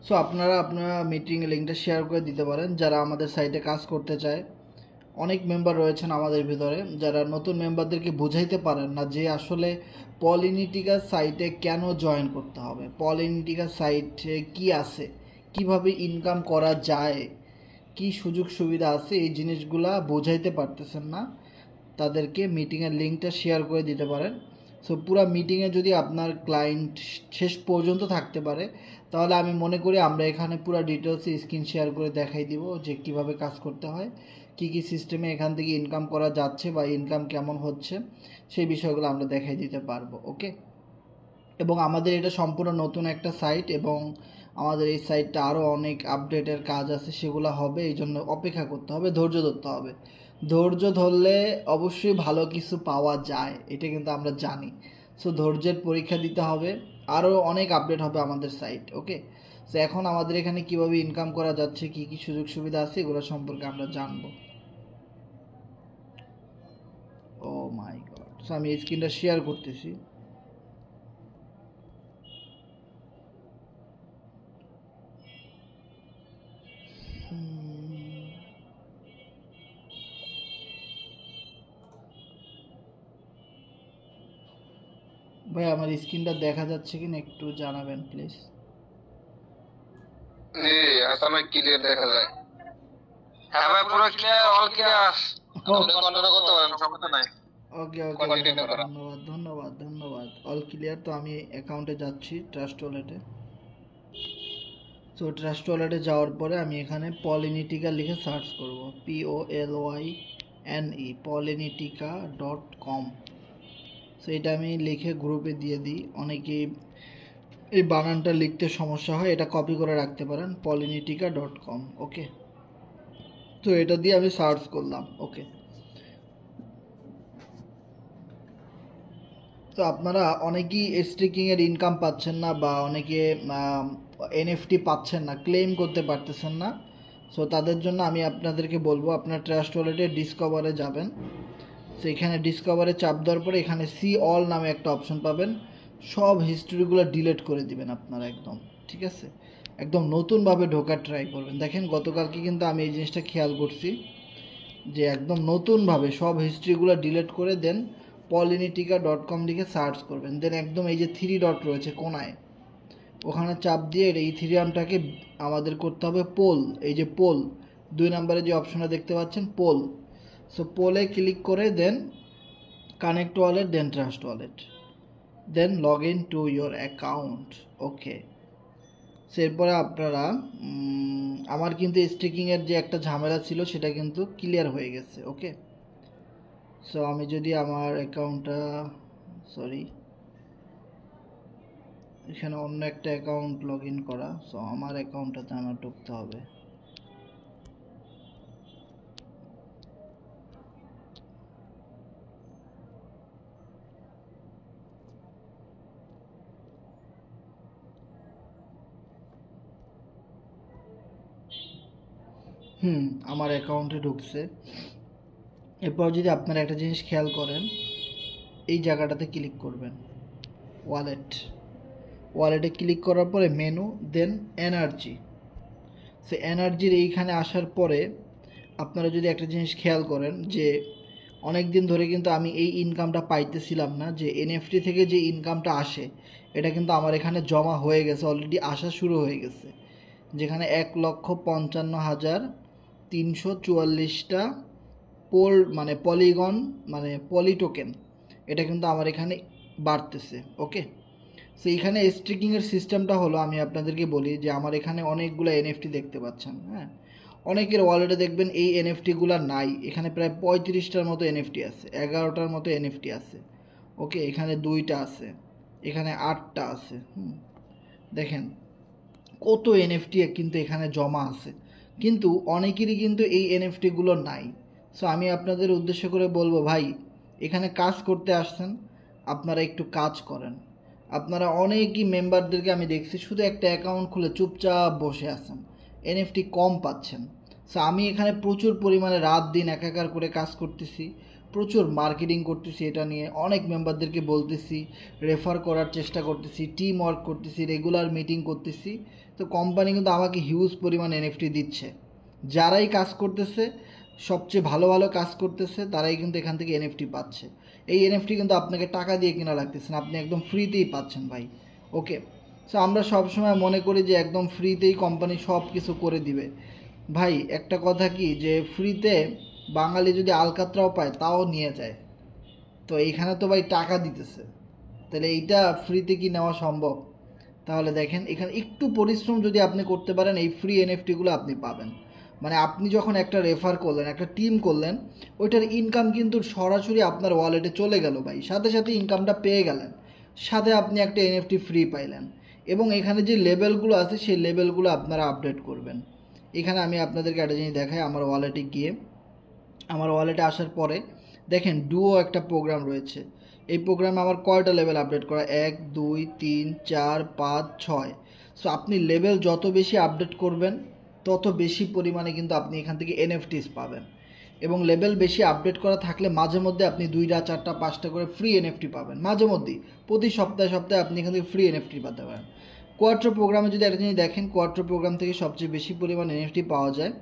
So আপনারা meeting লিঙ্কটা share করে দিতে পারেন যারা আমাদের সাইটে কাজ করতে চায়। অনেক মেম্বার রয়েছেন আমাদের ভিতরে যারা নতুন মেম্বারদেরকে বুঝাইতে পারেন না যে আসলে পলিনিটিকা সাইটে কেন জয়েন করতে হবে, পলিনিটিকা সাইটে কি আছে, কিভাবে ইনকাম করা যায়, কি সুযোগ সুবিধা আছে, এই জিনিসগুলা বোঝাইতে পারতেছেন না। তাদেরকে মিটিংয়ের লিঙ্কটা শেয়ার করে দিতে পারেন। সো পুরো মিটিংয়ে যদি আপনার ক্লায়েন্ট শেষ পর্যন্ত থাকতে পারে তাহলে আমি মনে করি আমরা এখানে পুরো ডিটেলসে স্ক্রিন শেয়ার করে দেখাই দিব যে কিভাবে কাজ করতে হয়, কি কি সিস্টেমে এখান থেকে ইনকাম করা যাচ্ছে বা ইনকাম কেমন হচ্ছে সেই বিষয়গুলো আমরা দেখাই দিতে পারবো। ওকে, এবং আমাদের এটা সম্পূর্ণ নতুন একটা সাইট এবং আমাদের এই সাইটটা আরও অনেক আপডেটের কাজ আছে, সেগুলো হবে, এই জন্য অপেক্ষা করতে হবে, ধৈর্য ধরতে হবে। ধৈর্য ধরলে অবশ্যই ভালো কিছু পাওয়া যায়, এটা কিন্তু আমরা জানি। সো ধৈর্যের পরীক্ষা দিতে হবে, আরও অনেক আপডেট হবে আমাদের সাইট। ওকে, সো এখন আমাদের এখানে কিভাবে ইনকাম করা যাচ্ছে, কি কি সুযোগ সুবিধা আছে, এগুলো সম্পর্কে আমরা জানবো। ও মাই গড, সো আমি স্ক্রিনটা শেয়ার করতেছি। ভাই আমার স্ক্রিনটা দেখা যাচ্ছে কিনা একটু জানাবেন প্লিজ। জি আসামে ক্লিয়ার দেখা যায়। হ্যাঁ ভাই পুরো ক্লিয়ার, অল ক্লিয়ার। আপনি কন্টিনিউ করতে পারেন, সমস্যা নাই। ওকে ওকে, ধন্যবাদ ধন্যবাদ ধন্যবাদ। All clear. তো আমি অ্যাকাউন্টে যাচ্ছি, ট্রাস্ট ওয়ালেটে। সো ট্রাস্ট ওয়ালেটে যাওয়ার পরে আমি এখানে পলিনিটিকা লিখে সার্চ করব, POLYNE polinica.com। সো এটা আমি লিখে গ্রুপে দিয়ে দিই। অনেকেই এই বানানটা লিখতে সমস্যা হয়, এটা কপি করে রাখতে পারেন, polinica.com। ওকে, তো এটা দিয়ে আমি সার্চ করলাম। ওকে, তো আপনারা অনেকেই স্টেকিংয়ের ইনকাম পাচ্ছেন না বা অনেকে NFT পাচ্ছেন না, ক্লেম করতে পারতেছেন না। সো তাদের জন্য আমি আপনাদেরকে বলবো আপনার ট্রাস্ট ওয়ালেটে ডিসকভারে যাবেন। সো এখানে ডিসকভারে চাপ দেওয়ার পরে এখানে সি অল নামে একটা অপশন পাবেন, সব হিস্ট্রিগুলো ডিলিট করে দিবেন আপনারা একদম, ঠিক আছে? একদম নতুনভাবে ঢোকার ট্রাই করবেন। দেখেন গতকালকে কিন্তু আমি এই জিনিসটা খেয়াল করছি যে একদম নতুনভাবে সব হিস্ট্রিগুলো ডিলিট করে দেন polinica.com লিখে সার্চ করবেন। দেন একদম এই যে 3 ডট রয়েছে কোনায়, ওখানে চাপ দিয়ে এই ইথিরিয়ামটাকে আমাদের করতে হবে পোল। এই যে পোল 2 নম্বরে যে অপশনটা দেখতে পাচ্ছেন পোল, সো পোলে ক্লিক করে then connect wallet, then trust wallet, then log in to your account. Okay, so এরপরে আপনারা আমার কিন্তু স্টেকিংয়ের যে একটা ঝামেলা ছিল সেটা কিন্তু ক্লিয়ার হয়ে গেছে। ওকে, সো আমি যদি আমার অ্যাকাউন্টটা, সরি এখানে অন্য একটা অ্যাকাউন্ট লগ ইন করা, সো আমার অ্যাকাউন্টটাতে আমার ঢুকতে হবে। আমার অ্যাকাউন্টে ঢুকছে। এরপর যদি আপনারা একটা জিনিস খেয়াল করেন, এই জায়গাটাতে ক্লিক করবেন, ওয়ালেটে ক্লিক করার পরে মেনু, দেন এনার্জি। সে এনার্জির এইখানে আসার পরে আপনারা যদি একটা জিনিস খেয়াল করেন যে অনেক দিন ধরে কিন্তু আমি এই ইনকামটা পাইতেছিলাম না, যে NFT থেকে যে ইনকামটা আসে এটা কিন্তু আমার এখানে জমা হয়ে গেছে, অলরেডি আসা শুরু হয়ে গেছে, যেখানে 1,55,344টা পলিগন পলি টোকেন, এটা কিন্তু আমার এখানে বাড়তেছে। ওকে, সো এইখানে স্ট্রিকিংয়ের সিস্টেমটা হলো, আমি আপনাদেরকে বলি যে আমার এখানে অনেকগুলো NFT দেখতে পাচ্ছেন। হ্যাঁ, অনেকের ওয়ালেটে দেখবেন এই NFTগুলো নাই, এখানে প্রায় 35টার মতো NFT আছে, 11টার মতো NFT আছে। ওকে, এখানে 2টা আছে, এখানে 8টা আছে। দেখেন কত NFT কিন্তু এখানে জমা আছে, কিন্তু অনেকেরই কিন্তু এই NFTগুলো নাই। সো আমি আপনাদের উদ্দেশ্য করে বলবো, ভাই এখানে কাজ করতে আসছেন, আপনারা একটু কাজ করেন। আপনারা অনেকই মেম্বারদেরকে আমি দেখছি শুধু একটা অ্যাকাউন্ট খুলে চুপচাপ বসে আছেন, NFT কম পাচ্ছেন। সো আমি এখানে প্রচুর পরিমাণে রাত দিন একাকার করে কাজ করতেছি, প্রচুর মার্কেটিং করতেছি এটা নিয়ে, অনেক মেম্বারদেরকে বলতেছি, রেফার করার চেষ্টা করতেছি, টিম ওয়ার্ক করতেছি, রেগুলার মিটিং করতেছি। তো কোম্পানি কিন্তু আমাকে হিউজ পরিমাণ এনএফটি দিচ্ছে। যারাই কাজ করতেছে, সবচেয়ে ভালো ভালো কাজ করতেছে, তারাই কিন্তু এখান থেকে এনএফটি পাচ্ছে। এই এনএফটি কিন্তু আপনাকে টাকা দিয়ে কেনা লাগতেছে না, আপনি একদম ফ্রিতেই পাচ্ছেন ভাই। ওকে, সো আমরা সবসময় মনে করি যে একদম ফ্রিতেই কোম্পানি সব কিছু করে দিবে। ভাই একটা কথা কি, যে ফ্রিতে বাঙালি যদি আলকাতরাও পায় তাও নিয়ে যায়। তো এইখানে তো ভাই টাকা দিতেছে, তাহলে এইটা ফ্রিতে কি নেওয়া সম্ভব? তাহলে দেখেন এখানে একটু পরিশ্রম যদি আপনি করতে পারেন, এই ফ্রি এনএফটিগুলো আপনি পাবেন। মানে আপনি যখন একটা রেফার করলেন, একটা টিম করলেন, ওইটার ইনকাম কিন্তু সরাসরি আপনার ওয়ালেটে চলে গেল ভাই, সাথে সাথে ইনকামটা পেয়ে গেলেন, সাথে আপনি একটা এনএফটি ফ্রি পাইলেন। এবং এখানে যে লেভেলগুলো আছে সেই লেভেলগুলো আপনারা আপডেট করবেন। এখানে আমি আপনাদেরকে একটা জিনিস দেখাই, আমার ওয়ালেটে গিয়ে, আমার ওয়ালেটে আসার পরে দেখেন ডুও একটা প্রোগ্রাম রয়েছে। এই প্রোগ্রামে আমার কয়টা লেভেল আপডেট করা, 1 2 3 4 5 6। সো আপনি লেভেল যত বেশি আপডেট করবেন তত বেশি পরিমাণে কিন্তু আপনি এখান থেকে এনএফটিস পাবেন। এবং লেভেল বেশি আপডেট করা থাকলে মাঝে মধ্যে আপনি 2টা 4টা 5টা করে ফ্রি এনএফটি পাবেন। মাঝে মধ্যেই প্রতি সপ্তাহে সপ্তাহে আপনি এখান থেকে ফ্রি এনএফটি পেতে পারেন। কোয়াট্রো প্রোগ্রামে যদি একটা জিনিস দেখেন, কোয়াট্রো প্রোগ্রাম থেকে সবচেয়ে বেশি পরিমাণ এনএফটি পাওয়া যায়।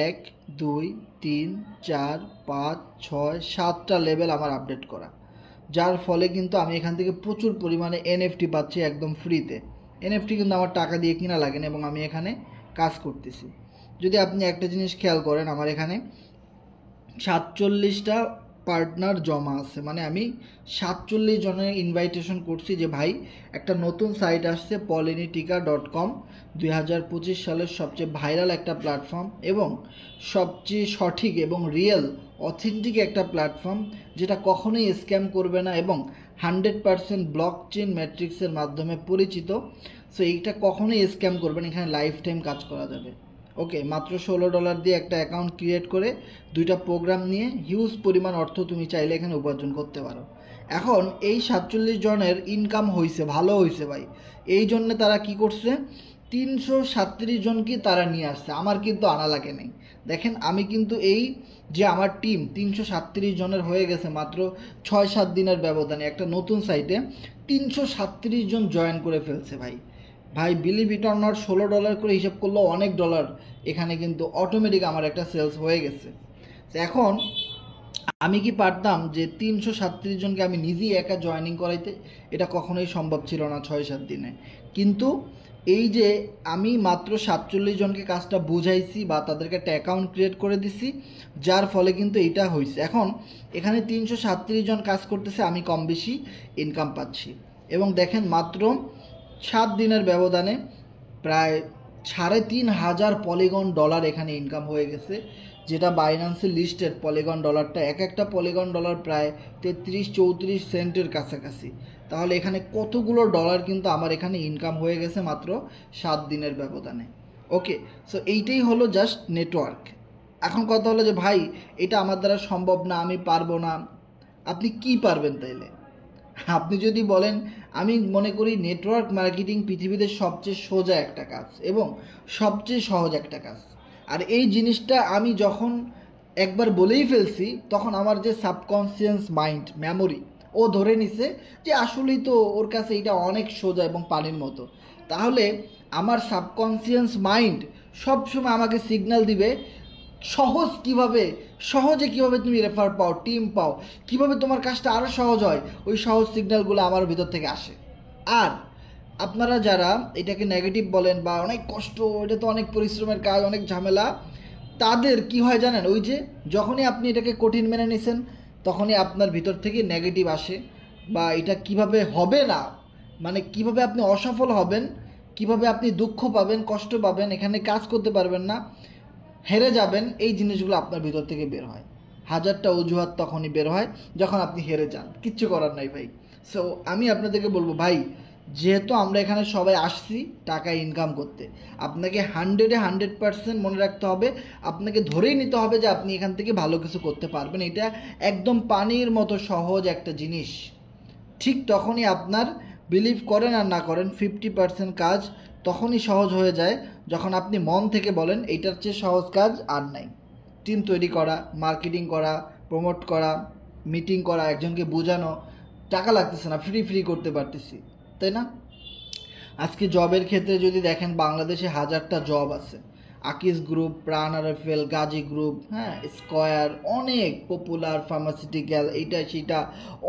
1 2 3 4 5 6 7টা লেভেল আমার আপডেট করা, যার ফলে কিন্তু আমি এখান থেকে প্রচুর পরিমাণে এনএফটি পাচ্ছি একদম ফ্রিতে। এনএফটি কিন্তু আমার টাকা দিয়ে কিনা লাগে না, এবং আমি এখানে কাজ করতেছি। যদি আপনি একটা জিনিস খেয়াল করেন, আমার এখানে 47টা পার্টনার জমা আছে। মানে আমি 47 জনের ইনভাইটেশন করছি যে ভাই একটা নতুন সাইট আসছে polinetica.com, 2025 সালের সবচেয়ে ভাইরাল একটা প্ল্যাটফর্ম এবং সবচেয়ে সঠিক এবং রিয়েল অথেন্টিক একটা প্ল্যাটফর্ম, যেটা কখনোই স্ক্যাম করবে না এবং 100% ব্লকচেন ম্যাট্রিক্সের মাধ্যমে পরিচিত। সো এইটা কখনোই স্ক্যাম করবে না, এখানে লাইফ টাইম কাজ করা যাবে। ওকে, মাত্র $16 দিয়ে একটা অ্যাকাউন্ট ক্রিয়েট করে 2টা প্রোগ্রাম নিয়ে হিউজ পরিমাণ অর্থ তুমি চাইলে এখানে উপার্জন করতে পারো। এখন এই 47 জনের ইনকাম হয়েছে, ভালো হয়েছে ভাই। এই জন্যে তারা কি করছে, 337 জনকে তারা নিয়ে আসছে, আমার কিন্তু আনা লাগে নেই। দেখেন আমি কিন্তু এই যে আমার টিম 337 জনের হয়ে গেছে মাত্র 6-7 দিনের ব্যবধানে। একটা নতুন সাইটে 337 জন জয়েন করে ফেলছে ভাই। ভাই বিলিভ ইট অর নট, $16 করে হিসাব করলেও অনেক ডলার এখানে কিন্তু অটোমেটিক আমার একটা সেলস হয়ে গেছে। এখন আমি কি পারতাম যে 337 জনকে আমি নিজেই একা জয়েনিং করাইতে? এটা কখনোই সম্ভব ছিল না 6-7 দিনে। কিন্তু এই যে আমি মাত্র 47 জনকে কাজটা বুঝাইছি বা তাদেরকে একটা অ্যাকাউন্ট ক্রিয়েট করে দিছি, যার ফলে কিন্তু এইটা হয়েছে। এখন এখানে 337 জন কাজ করতেছে, আমি কম বেশি ইনকাম পাচ্ছি। এবং দেখেন মাত্র 7 দিনের ব্যবধানে প্রায় $3,500 পলিগন ডলার এখানে ইনকাম হয়ে গেছে, যেটা বাইন্যান্সে লিস্টেড পলিগন ডলারটা, এক একটা পলিগন ডলার প্রায় 33-34 সেন্টের কাছাকাছি। তাহলে এখানে কতগুলো ডলার কিন্তু আমার এখানে ইনকাম হয়ে গেছে মাত্র 7 দিনের ব্যবধানে। ওকে, সো এইটাই হলো জাস্ট নেটওয়ার্ক। এখন কথা হলো যে ভাই এটা আমার দ্বারা সম্ভব না, আমি পারবো না। আপনি কি পারবেন তাইলে? আপনি যদি বলেন, আমি মনে করি নেটওয়ার্ক মার্কেটিং পৃথিবীতে সবচেয়ে সোজা একটা কাজ এবং সবচেয়ে সহজ একটা কাজ। আর এই জিনিসটা আমি যখন একবার বলেই ফেলছি, তখন আমার যে সাবকনসিয়াস মাইন্ড মেমোরি ও ধরে নিছে যে আসলেই তো ওর কাছে এটা অনেক সোজা এবং পানির মতো। তাহলে আমার সাবকনসিয়াস মাইন্ড সবসময় আমাকে সিগন্যাল দিবে সহজে কিভাবে তুমি রেফার পাও, টিম পাও, কিভাবে তোমার কাজটা আরও সহজ হয়। ওই সহজ সিগন্যালগুলো আমার ভিতর থেকে আসে। আর আপনারা যারা এটাকে নেগেটিভ বলেন বা অনেক কষ্ট, এটা তো অনেক পরিশ্রমের কাজ, অনেক ঝামেলা, তাদের কি হয় জানেন, ওই যে যখনই আপনি এটাকে কঠিন মেনে নিছেন তখনই আপনার ভিতর থেকে নেগেটিভ আসে, বা এটা কিভাবে হবে না, মানে কিভাবে আপনি অসফল হবেন, কিভাবে আপনি দুঃখ পাবেন, কষ্ট পাবেন, এখানে কাজ করতে পারবেন না, হেরে যাবেন, এই জিনিসগুলো আপনার ভিতর থেকে বের হয়। 1000টা অজুহাত তখনই বের হয় যখন আপনি হেরে যান, কিচ্ছু করার নাই ভাই। সো আমি আপনাদেরকে বলবো ভাই, যেহেতু আমরা এখানে সবাই আসছি টাকা ইনকাম করতে, আপনাকে 100% মনে রাখতে হবে, আপনাকে ধরেই নিতে হবে যে আপনি এখান থেকে ভালো কিছু করতে পারবেন। এটা একদম পানির মতো সহজ একটা জিনিস। ঠিক তখনই আপনার বিলিভ করেন আর না করেন 50% কাজ তখনই সহজ হয়ে যায় যখন আপনি মন থেকে বলেন এইটার চেয়ে সহজ কাজ আর নাই। টিম তৈরি করা, মার্কেটিং করা, প্রমোট করা, মিটিং করা, একজনকে বোঝানো, টাকা লাগতেছে না, ফ্রি করতে পারতেছি, তাই না? আজকে জবের ক্ষেত্রে যদি দেখেন বাংলাদেশে হাজারটা জব আছে। আকিস গ্রুপ, প্রাণ আরএফএল, গাজী গ্রুপ, হ্যাঁ, স্কয়ার, অনেক পপুলার ফার্মাসিউটিক্যাল, এইটা সেটা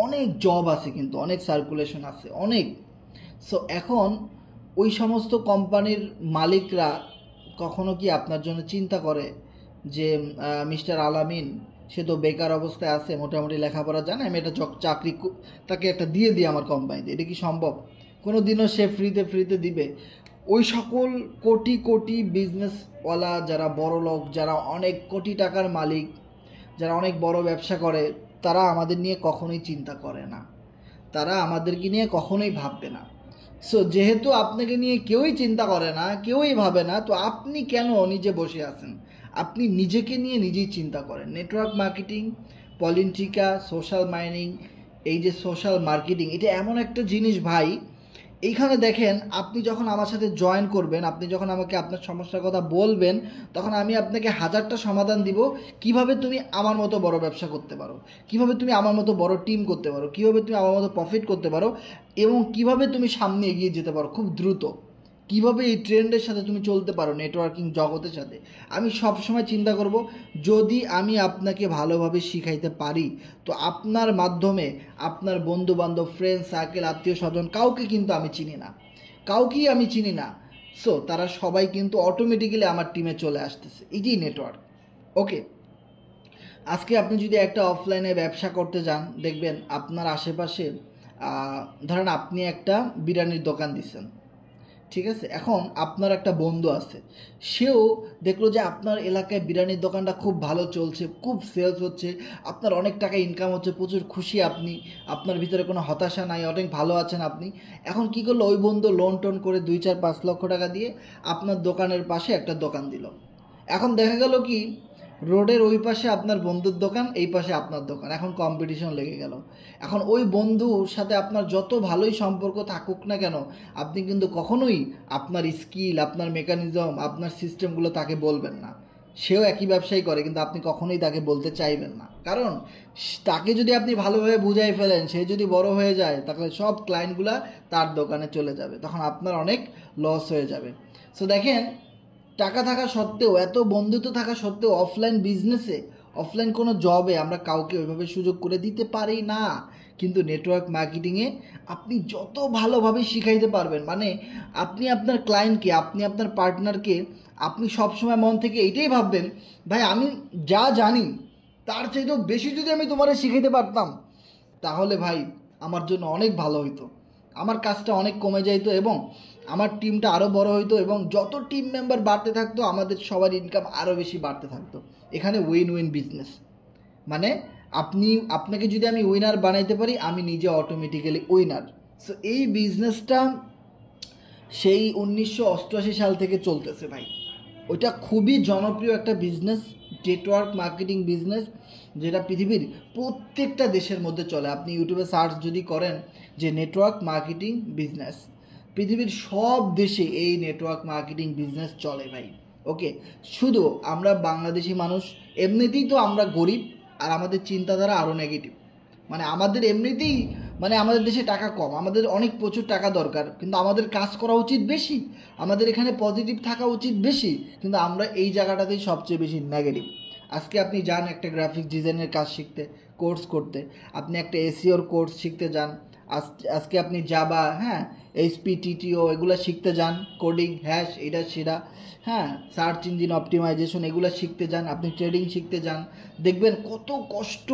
অনেক জব আছে, কিন্তু অনেক সার্কুলেশন আছে অনেক। সো এখন ওই সমস্ত কোম্পানির মালিকরা কখনো কি আপনার জন্য চিন্তা করে যে মিস্টার আলামিন সে তো বেকার অবস্থায় আছে, মোটামুটি লেখাপড়া জানে, আমি একটা চাকরি তাকে একটা দিয়ে দিই আমার কোম্পানিতে, এটা কি সম্ভব? কোনো দিনও সে ফ্রিতে দিবে? ওই সকল কোটি কোটি বিজনেসওয়ালা, যারা বড় লোক, যারা অনেক কোটি টাকার মালিক, যারা অনেক বড় ব্যবসা করে, তারা আমাদের নিয়ে কখনোই চিন্তা করে না, তারা আমাদেরকে নিয়ে কখনোই ভাববে না। সো যেহেতু আপনাকে নিয়ে কেউই চিন্তা করে না, কেউই ভাবে না, তো আপনি কেন নিজে বসে আছেন? আপনি নিজেকে নিয়ে নিজেই চিন্তা করেন। Network marketing, Politika, social mining, এই যে সোশ্যাল মার্কেটিং, এটা এমন একটা জিনিস ভাই, এইখানে দেখেন আপনি যখন আমার সাথে জয়েন করবেন, আপনি যখন আমাকে আপনার সমস্যার কথা বলবেন, তখন আমি আপনাকে হাজারটা সমাধান দিব কিভাবে তুমি আমার মতো বড় ব্যবসা করতে পারো, কিভাবে তুমি আমার মতো বড় টিম করতে পারো, কিভাবে তুমি আমার মতো প্রফিট করতে পারো, এবং কিভাবে তুমি সামনে এগিয়ে যেতে পারো খুব দ্রুত, কিভাবে এই ট্রেন্ডের সাথে তুমি চলতে পারো, নেটওয়ার্কিং জগতের সাথে। আমি সব সময় চিন্তা করব, যদি আমি আপনাকে ভালোভাবে শিখাইতে পারি, তো আপনার মাধ্যমে আপনার বন্ধুবান্ধব, ফ্রেন্ড সার্কেল, আত্মীয় স্বজন, কাউকে কিন্তু আমি চিনি না, কাউকেই আমি চিনি না। সো তারা সবাই কিন্তু অটোমেটিক্যালি আমার টিমে চলে আসতেছে, এটাই নেটওয়ার্ক। ওকে, আজকে আপনি যদি একটা অফলাইনে ব্যবসা করতে যান, দেখবেন আপনার আশেপাশে ধরেন আপনি একটা বিরিয়ানির দোকান দিচ্ছেন, ঠিক আছে? এখন আপনার একটা বন্ধু আছে, সেও দেখলো যে আপনার এলাকায় বিরিয়ানির দোকানটা খুব ভালো চলছে, খুব সেলস হচ্ছে, আপনার অনেক টাকা ইনকাম হচ্ছে, প্রচুর খুশি আপনি, আপনার ভিতরে কোনো হতাশা নাই, অনেক ভালো আছেন আপনি। এখন কি করলো ওই বন্ধু, লোন টোন করে 2-4-5 লক্ষ টাকা দিয়ে আপনার দোকানের পাশে একটা দোকান দিল। এখন দেখা গেল কি, রোডের ওই পাশে আপনার বন্ধুর দোকান, এই পাশে আপনার দোকান, এখন কম্পিটিশন লেগে গেল। এখন ওই বন্ধুর সাথে আপনার যত ভালোই সম্পর্ক থাকুক না কেন, আপনি কিন্তু কখনোই আপনার স্কিল, আপনার মেকানিজম, আপনার সিস্টেমগুলো তাকে বলবেন না। সেও একই ব্যবসায়ী করে, কিন্তু আপনি কখনোই তাকে বলতে চাইবেন না, কারণ তাকে যদি আপনি ভালোভাবে বুঝাই ফেলেন, সে যদি বড় হয়ে যায়, তাহলে সব ক্লায়েন্টগুলা তার দোকানে চলে যাবে, তখন আপনার অনেক লস হয়ে যাবে। সো দেখেন, টাকা থাকা সত্ত্বেও, এত বন্ধুত্ব থাকা সত্ত্বেও, অফলাইন বিজনেসে, অফলাইন কোনো জবে আমরা কাউকে ওইভাবে সুযোগ করে দিতে পারি না। কিন্তু নেটওয়ার্ক মার্কেটিংয়ে আপনি যত ভালোভাবে শিখাইতে পারবেন, মানে আপনি আপনার ক্লায়েন্টকে, আপনি আপনার পার্টনারকে, আপনি সবসময় মন থেকে এইটাই ভাববেন, ভাই আমি যা জানি তার চাইতেও বেশি যদি আমি তোমারে শিখাইতে পারতাম, তাহলে ভাই আমার জন্য অনেক ভালো হইতো, আমার কাজটা অনেক কমে যাইতো, এবং আমার টিমটা আরও বড় হইতো, এবং যত টিম মেম্বার বাড়তে থাকতো, আমাদের সবার ইনকাম আরও বেশি বাড়তে থাকতো। এখানে উইন উইন বিজনেস, মানে আপনাকে যদি আমি উইনার বানাইতে পারি, আমি নিজে অটোমেটিক্যালি উইনার। সো এই বিজনেসটা সেই 1988 সাল থেকে চলতেছে ভাই, ওইটা খুবই জনপ্রিয় একটা বিজনেস, নেটওয়ার্ক মার্কেটিং বিজনেস, যেটা পৃথিবীর প্রত্যেকটা দেশের মধ্যে চলে। আপনি ইউটিউবে সার্চ যদি করেন যে নেটওয়ার্ক মার্কেটিং বিজনেস, পৃথিবীর সব দেশে এই নেটওয়ার্ক মার্কেটিং বিজনেস চলে ভাই। ওকে, শুধু আমরা বাংলাদেশি মানুষ, এমনিতেই তো আমরা গরিব, আর আমাদের চিন্তাধারা আরও নেগেটিভ, মানে আমাদের এমনিতেই, মানে আমাদের দেশে টাকা কম, আমাদের অনেক প্রচুর টাকা দরকার, কিন্তু আমাদের কাজ করা উচিত বেশি, আমাদের এখানে পজিটিভ থাকা উচিত বেশি, কিন্তু আমরা এই জায়গাটাতেই সবচেয়ে বেশি নেগেটিভ। আজকে আপনি যান একটা গ্রাফিক ডিজাইনের কাজ শিখতে, কোর্স করতে, আপনি একটা এসইওর কোর্স শিখতে যান, আজকে আপনি জাভা, হ্যাঁ, HPTTO এগুলো শিখতে যান, কোডিং, হ্যাশ, এটা সেটা, হ্যাঁ, সার্চ ইঞ্জিন অপটিমাইজেশন, এগুলো শিখতে যান, আপনি ট্রেডিং শিখতে যান, দেখবেন কত কষ্ট,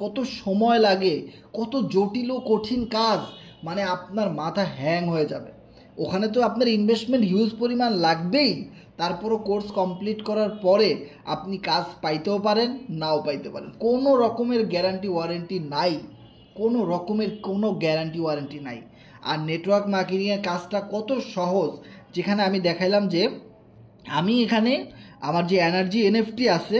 কত সময় লাগে, কত জটিল ও কঠিন কাজ, মানে আপনার মাথা হ্যাং হয়ে যাবে। ওখানে তো আপনার ইনভেস্টমেন্ট হিউজ পরিমাণ লাগবেই, তারপরও কোর্স কমপ্লিট করার পরে আপনি কাজ পাইতেও পারেন, নাও পাইতে পারেন, কোনো রকমের গ্যারান্টি ওয়ারেন্টি নাই, কোনো রকমের কোনো গ্যারান্টি ওয়ারেন্টি নাই। আর নেটওয়ার্ক মার্কেটিংয়ের কাজটা কত সহজ, যেখানে আমি দেখাইলাম যে আমি এখানে আমার যে এনার্জি এনএফটি আছে,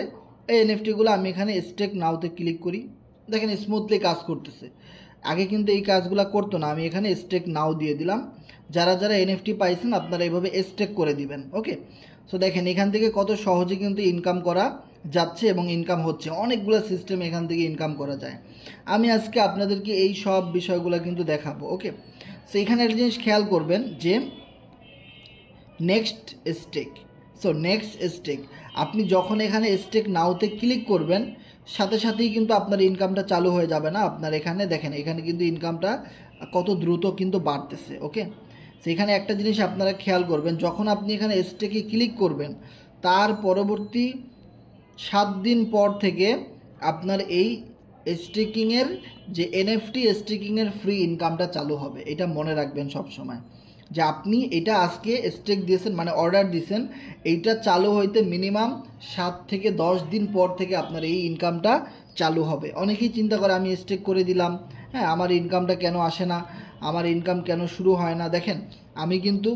এই এনএফটিগুলো আমি এখানে স্টেক নাওতে ক্লিক করি, দেখেন স্মুথলি কাজ করতেছে। আগে কিন্তু এই কাজগুলো করতো না, আমি এখানে স্টেক নাও দিয়ে দিলাম। যারা যারা এনএফটি পাইছেন আপনারা এইভাবে স্টেক করে দিবেন। ওকে, সো দেখেন এখান থেকে কত সহজে কিন্তু ইনকাম করা যাচ্ছে এবং ইনকাম হচ্ছে, অনেকগুলো সিস্টেম এখান থেকে ইনকাম করা যায়। আমি আজকে আপনাদেরকে এই সব বিষয়গুলো কিন্তু দেখাবো। ওকে, সো এখানে একটা জিনিস খেয়াল করবেন যে next stake. So next stake, আপনি যখন এখানে স্টেক নাওতে ক্লিক করবেন সাথে সাথেই কিন্তু আপনার ইনকামটা চালু হয়ে যাবে না। আপনার এখানে দেখেন, এখানে কিন্তু ইনকামটা কত দ্রুত কিন্তু বাড়তেছে। ওকে, সেখানে একটা জিনিস আপনারা খেয়াল করবেন, যখন আপনি এখানে স্টেকে ক্লিক করবেন তার পরবর্তী 7 দিন পর থেকে আপনার এই স্টেকিংয়ের যে এনএফটি স্টেকিংয়ের ফ্রি ইনকামটা চালু হবে। এটা মনে রাখবেন সব সময়, যে আপনি এটা আজকে স্টেক দিয়েছেন মানে অর্ডার দিয়েছেন, এইটা চালু হইতে মিনিমাম 7 থেকে 10 দিন পর থেকে আপনার এই ইনকামটা চালু হবে। অনেকেই চিন্তা করে আমি স্টেক করে দিলাম, হ্যাঁ আমার ইনকামটা কেন আসে না, আমার ইনকাম কেন শুরু হয় না। দেখেন আমি কিন্তু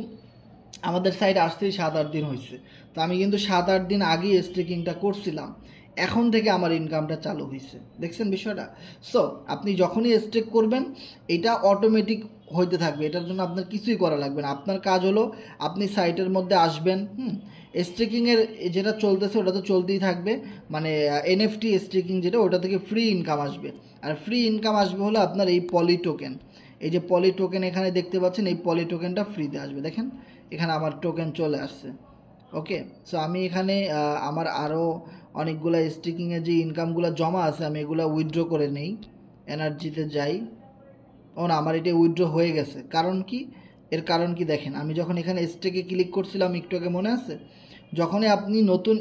আমাদের সাইড আসতেই 7-8 দিন হয়েছে, তো আমি কিন্তু 7-8 দিন আগেই স্টেকিংটা করছিলাম, এখন থেকে আমার ইনকামটা চালু হয়েছে। দেখছেন বিষয়টা? সো আপনি যখনই স্টেক করবেন এটা অটোমেটিক হইতে থাকবে, এটার জন্য আপনার কিছুই করা লাগবে না। আপনার কাজ হলো আপনি সাইটের মধ্যে আসবেন, স্টেকিংয়ের যেটা চলতেছে ওটা তো চলতেই থাকবে, মানে এনএফটি স্টেকিং যেটা, ওটা থেকে ফ্রি ইনকাম আসবে। আর ফ্রি ইনকাম আসবে হলো আপনার এই পলি টোকেন, এই যে পলি টোকেন এখানে দেখতে পাচ্ছেন, এই পলি টোকেনটা ফ্রিতে আসবে। দেখেন এখানে আমার টোকেন চলে আসছে। ওকে, সো আমি এখানে আমার আরও অনেকগুলো স্টেকিংয়ে যে ইনকামগুলো জমা আছে আমি এগুলো উইথড্র করে নেই, এনার্জিতে যাই। ও না, আমার এটা উইথড্র হয়ে গেছে। কারণ কি? এর কারণ কি দেখেন, আমি যখন এখানে স্টেকে ক্লিক করছিলাম একটু আগে, মনে আছে, যখনই আপনি নতুন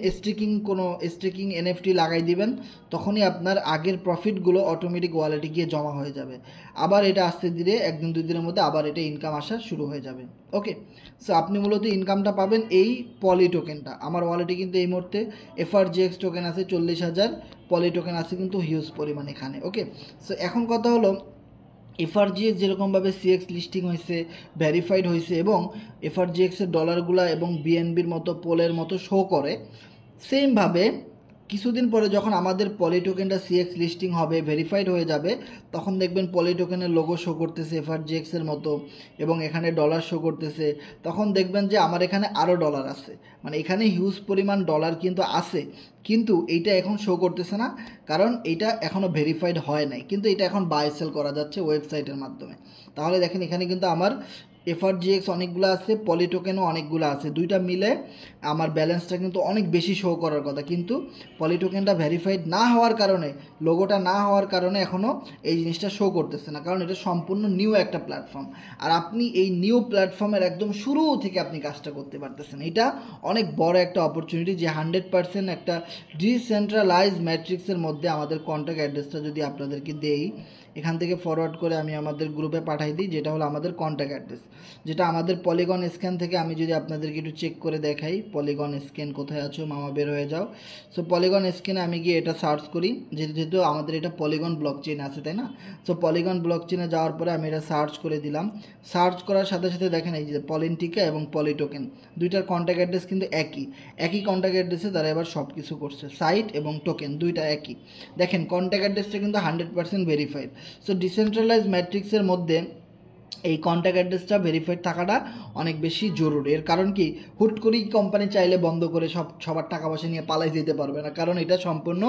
কোনো স্টেকিং এনএফটি লাগাই দিবেন তখনই আপনার আগের প্রফিটগুলো অটোমেটিক ওয়ালেটে গিয়ে জমা হয়ে যাবে। আবার এটা আস্তে ধীরে 1-2 দিনের মধ্যে আবার এটা ইনকাম আসা শুরু হয়ে যাবে। ওকে, সো আপনি মূলত ইনকামটা পাবেন এই পলি টোকেনটা। আমার ওয়ালেটে কিন্তু এই মুহূর্তে এফআরজিএক্স টোকেন আছে 40,000, পলি টোকেন আছে কিন্তু হিউজ পরিমাণ এখানে। ওকে, সো এখন কথা হলো এফআরজিএক্স যেরকমভাবে সিএক্স লিস্টিং হয়েছে, ভেরিফাইড হয়েছে এবং এফআরজিএক্সের ডলারগুলা এবং বিএনবির মতো পোলের মতো শো করে, সেমভাবে কিছুদিন পরে যখন আমাদের পলি টোকেনটা সিএক্স লিস্টিং হবে, ভেরিফাইড হয়ে যাবে, তখন দেখবেন পলি টোকেনের লোগো শো করতেছে এফআরজিএক্সের মতো এবং এখানে ডলার শো করতেছে। তখন দেখবেন যে আমার এখানে আরও ডলার আছে, মানে এখানে হিউজ পরিমাণ ডলার কিন্তু আছে, কিন্তু এইটা এখন শো করতেছে না কারণ এইটা এখনও ভেরিফাইড হয় নাই, কিন্তু এটা এখন বাই সেল করা যাচ্ছে ওয়েবসাইটের মাধ্যমে। তাহলে দেখেন এখানে কিন্তু আমার এফআরজিএক্স অনেকগুলো আছে, পলি টোকেনও অনেকগুলো আছে, দুইটা মিলে আমার ব্যালেন্সটা কিন্তু অনেক বেশি শো করার কথা, কিন্তু পলি টোকেনটা ভেরিফাইড না হওয়ার কারণে, লোগোটা না হওয়ার কারণে এখনও এই জিনিসটা শো করতেছে না, কারণ এটা সম্পূর্ণ নিউ একটা প্ল্যাটফর্ম। আর আপনি এই নিউ প্ল্যাটফর্মের একদম শুরু থেকে আপনি কাজটা করতে পারতেছেন। এটা অনেক বড় একটা অপরচুনিটি যে 100% একটা ডিসেন্ট্রালাইজ ম্যাট্রিক্সের মধ্যে আমাদের কন্ট্যাক্ট অ্যাড্রেসটা যদি আপনাদেরকে দেই, এখান থেকে ফরওয়ার্ড করে আমি আমাদের গ্রুপে পাঠাই দিই, যেটা হলো আমাদের কন্ট্যাক্ট অ্যাড্রেস, যেটা আমাদের পলিগন স্ক্যান থেকে আমি যদি আপনাদেরকে একটু চেক করে দেখাই, পলিগন স্ক্যান কোথায় আছো মামা, বের হয়ে যাও। সো পলিগন স্ক্যানে আমি গিয়ে এটা সার্চ করি, যেহেতু আমাদের এটা পলিগন ব্লক চেইন আছে, তাই না? সো পলিগন ব্লক চেইনে যাওয়ার পরে আমি এটা সার্চ করে দিলাম। সার্চ করার সাথে সাথে দেখেন এই যে পলিনটিকা এবং পলি টোকেন দুইটার কন্ট্যাক্ট অ্যাড্রেস কিন্তু একই কন্ট্যাক্ট অ্যাড্রেসে তারা এবার সব কিছু করছে, সাইট এবং টোকেন দুইটা একই। দেখেন কন্ট্যাক্ট অ্যাড্রেসটা কিন্তু 100% ভেরিফাইড। সো ডিসেন্ট্রালাইজ ম্যাট্রিক্সের মধ্যে এই কন্ট্যাক্ট অ্যাড্রেসটা ভেরিফাইড থাকাটা অনেক বেশি জরুরি। এর কারণ কি, হুট করেই কোম্পানি চাইলে বন্ধ করে সবার টাকা পয়সা নিয়ে পালাই যেতে পারবে না, কারণ এটা সম্পূর্ণ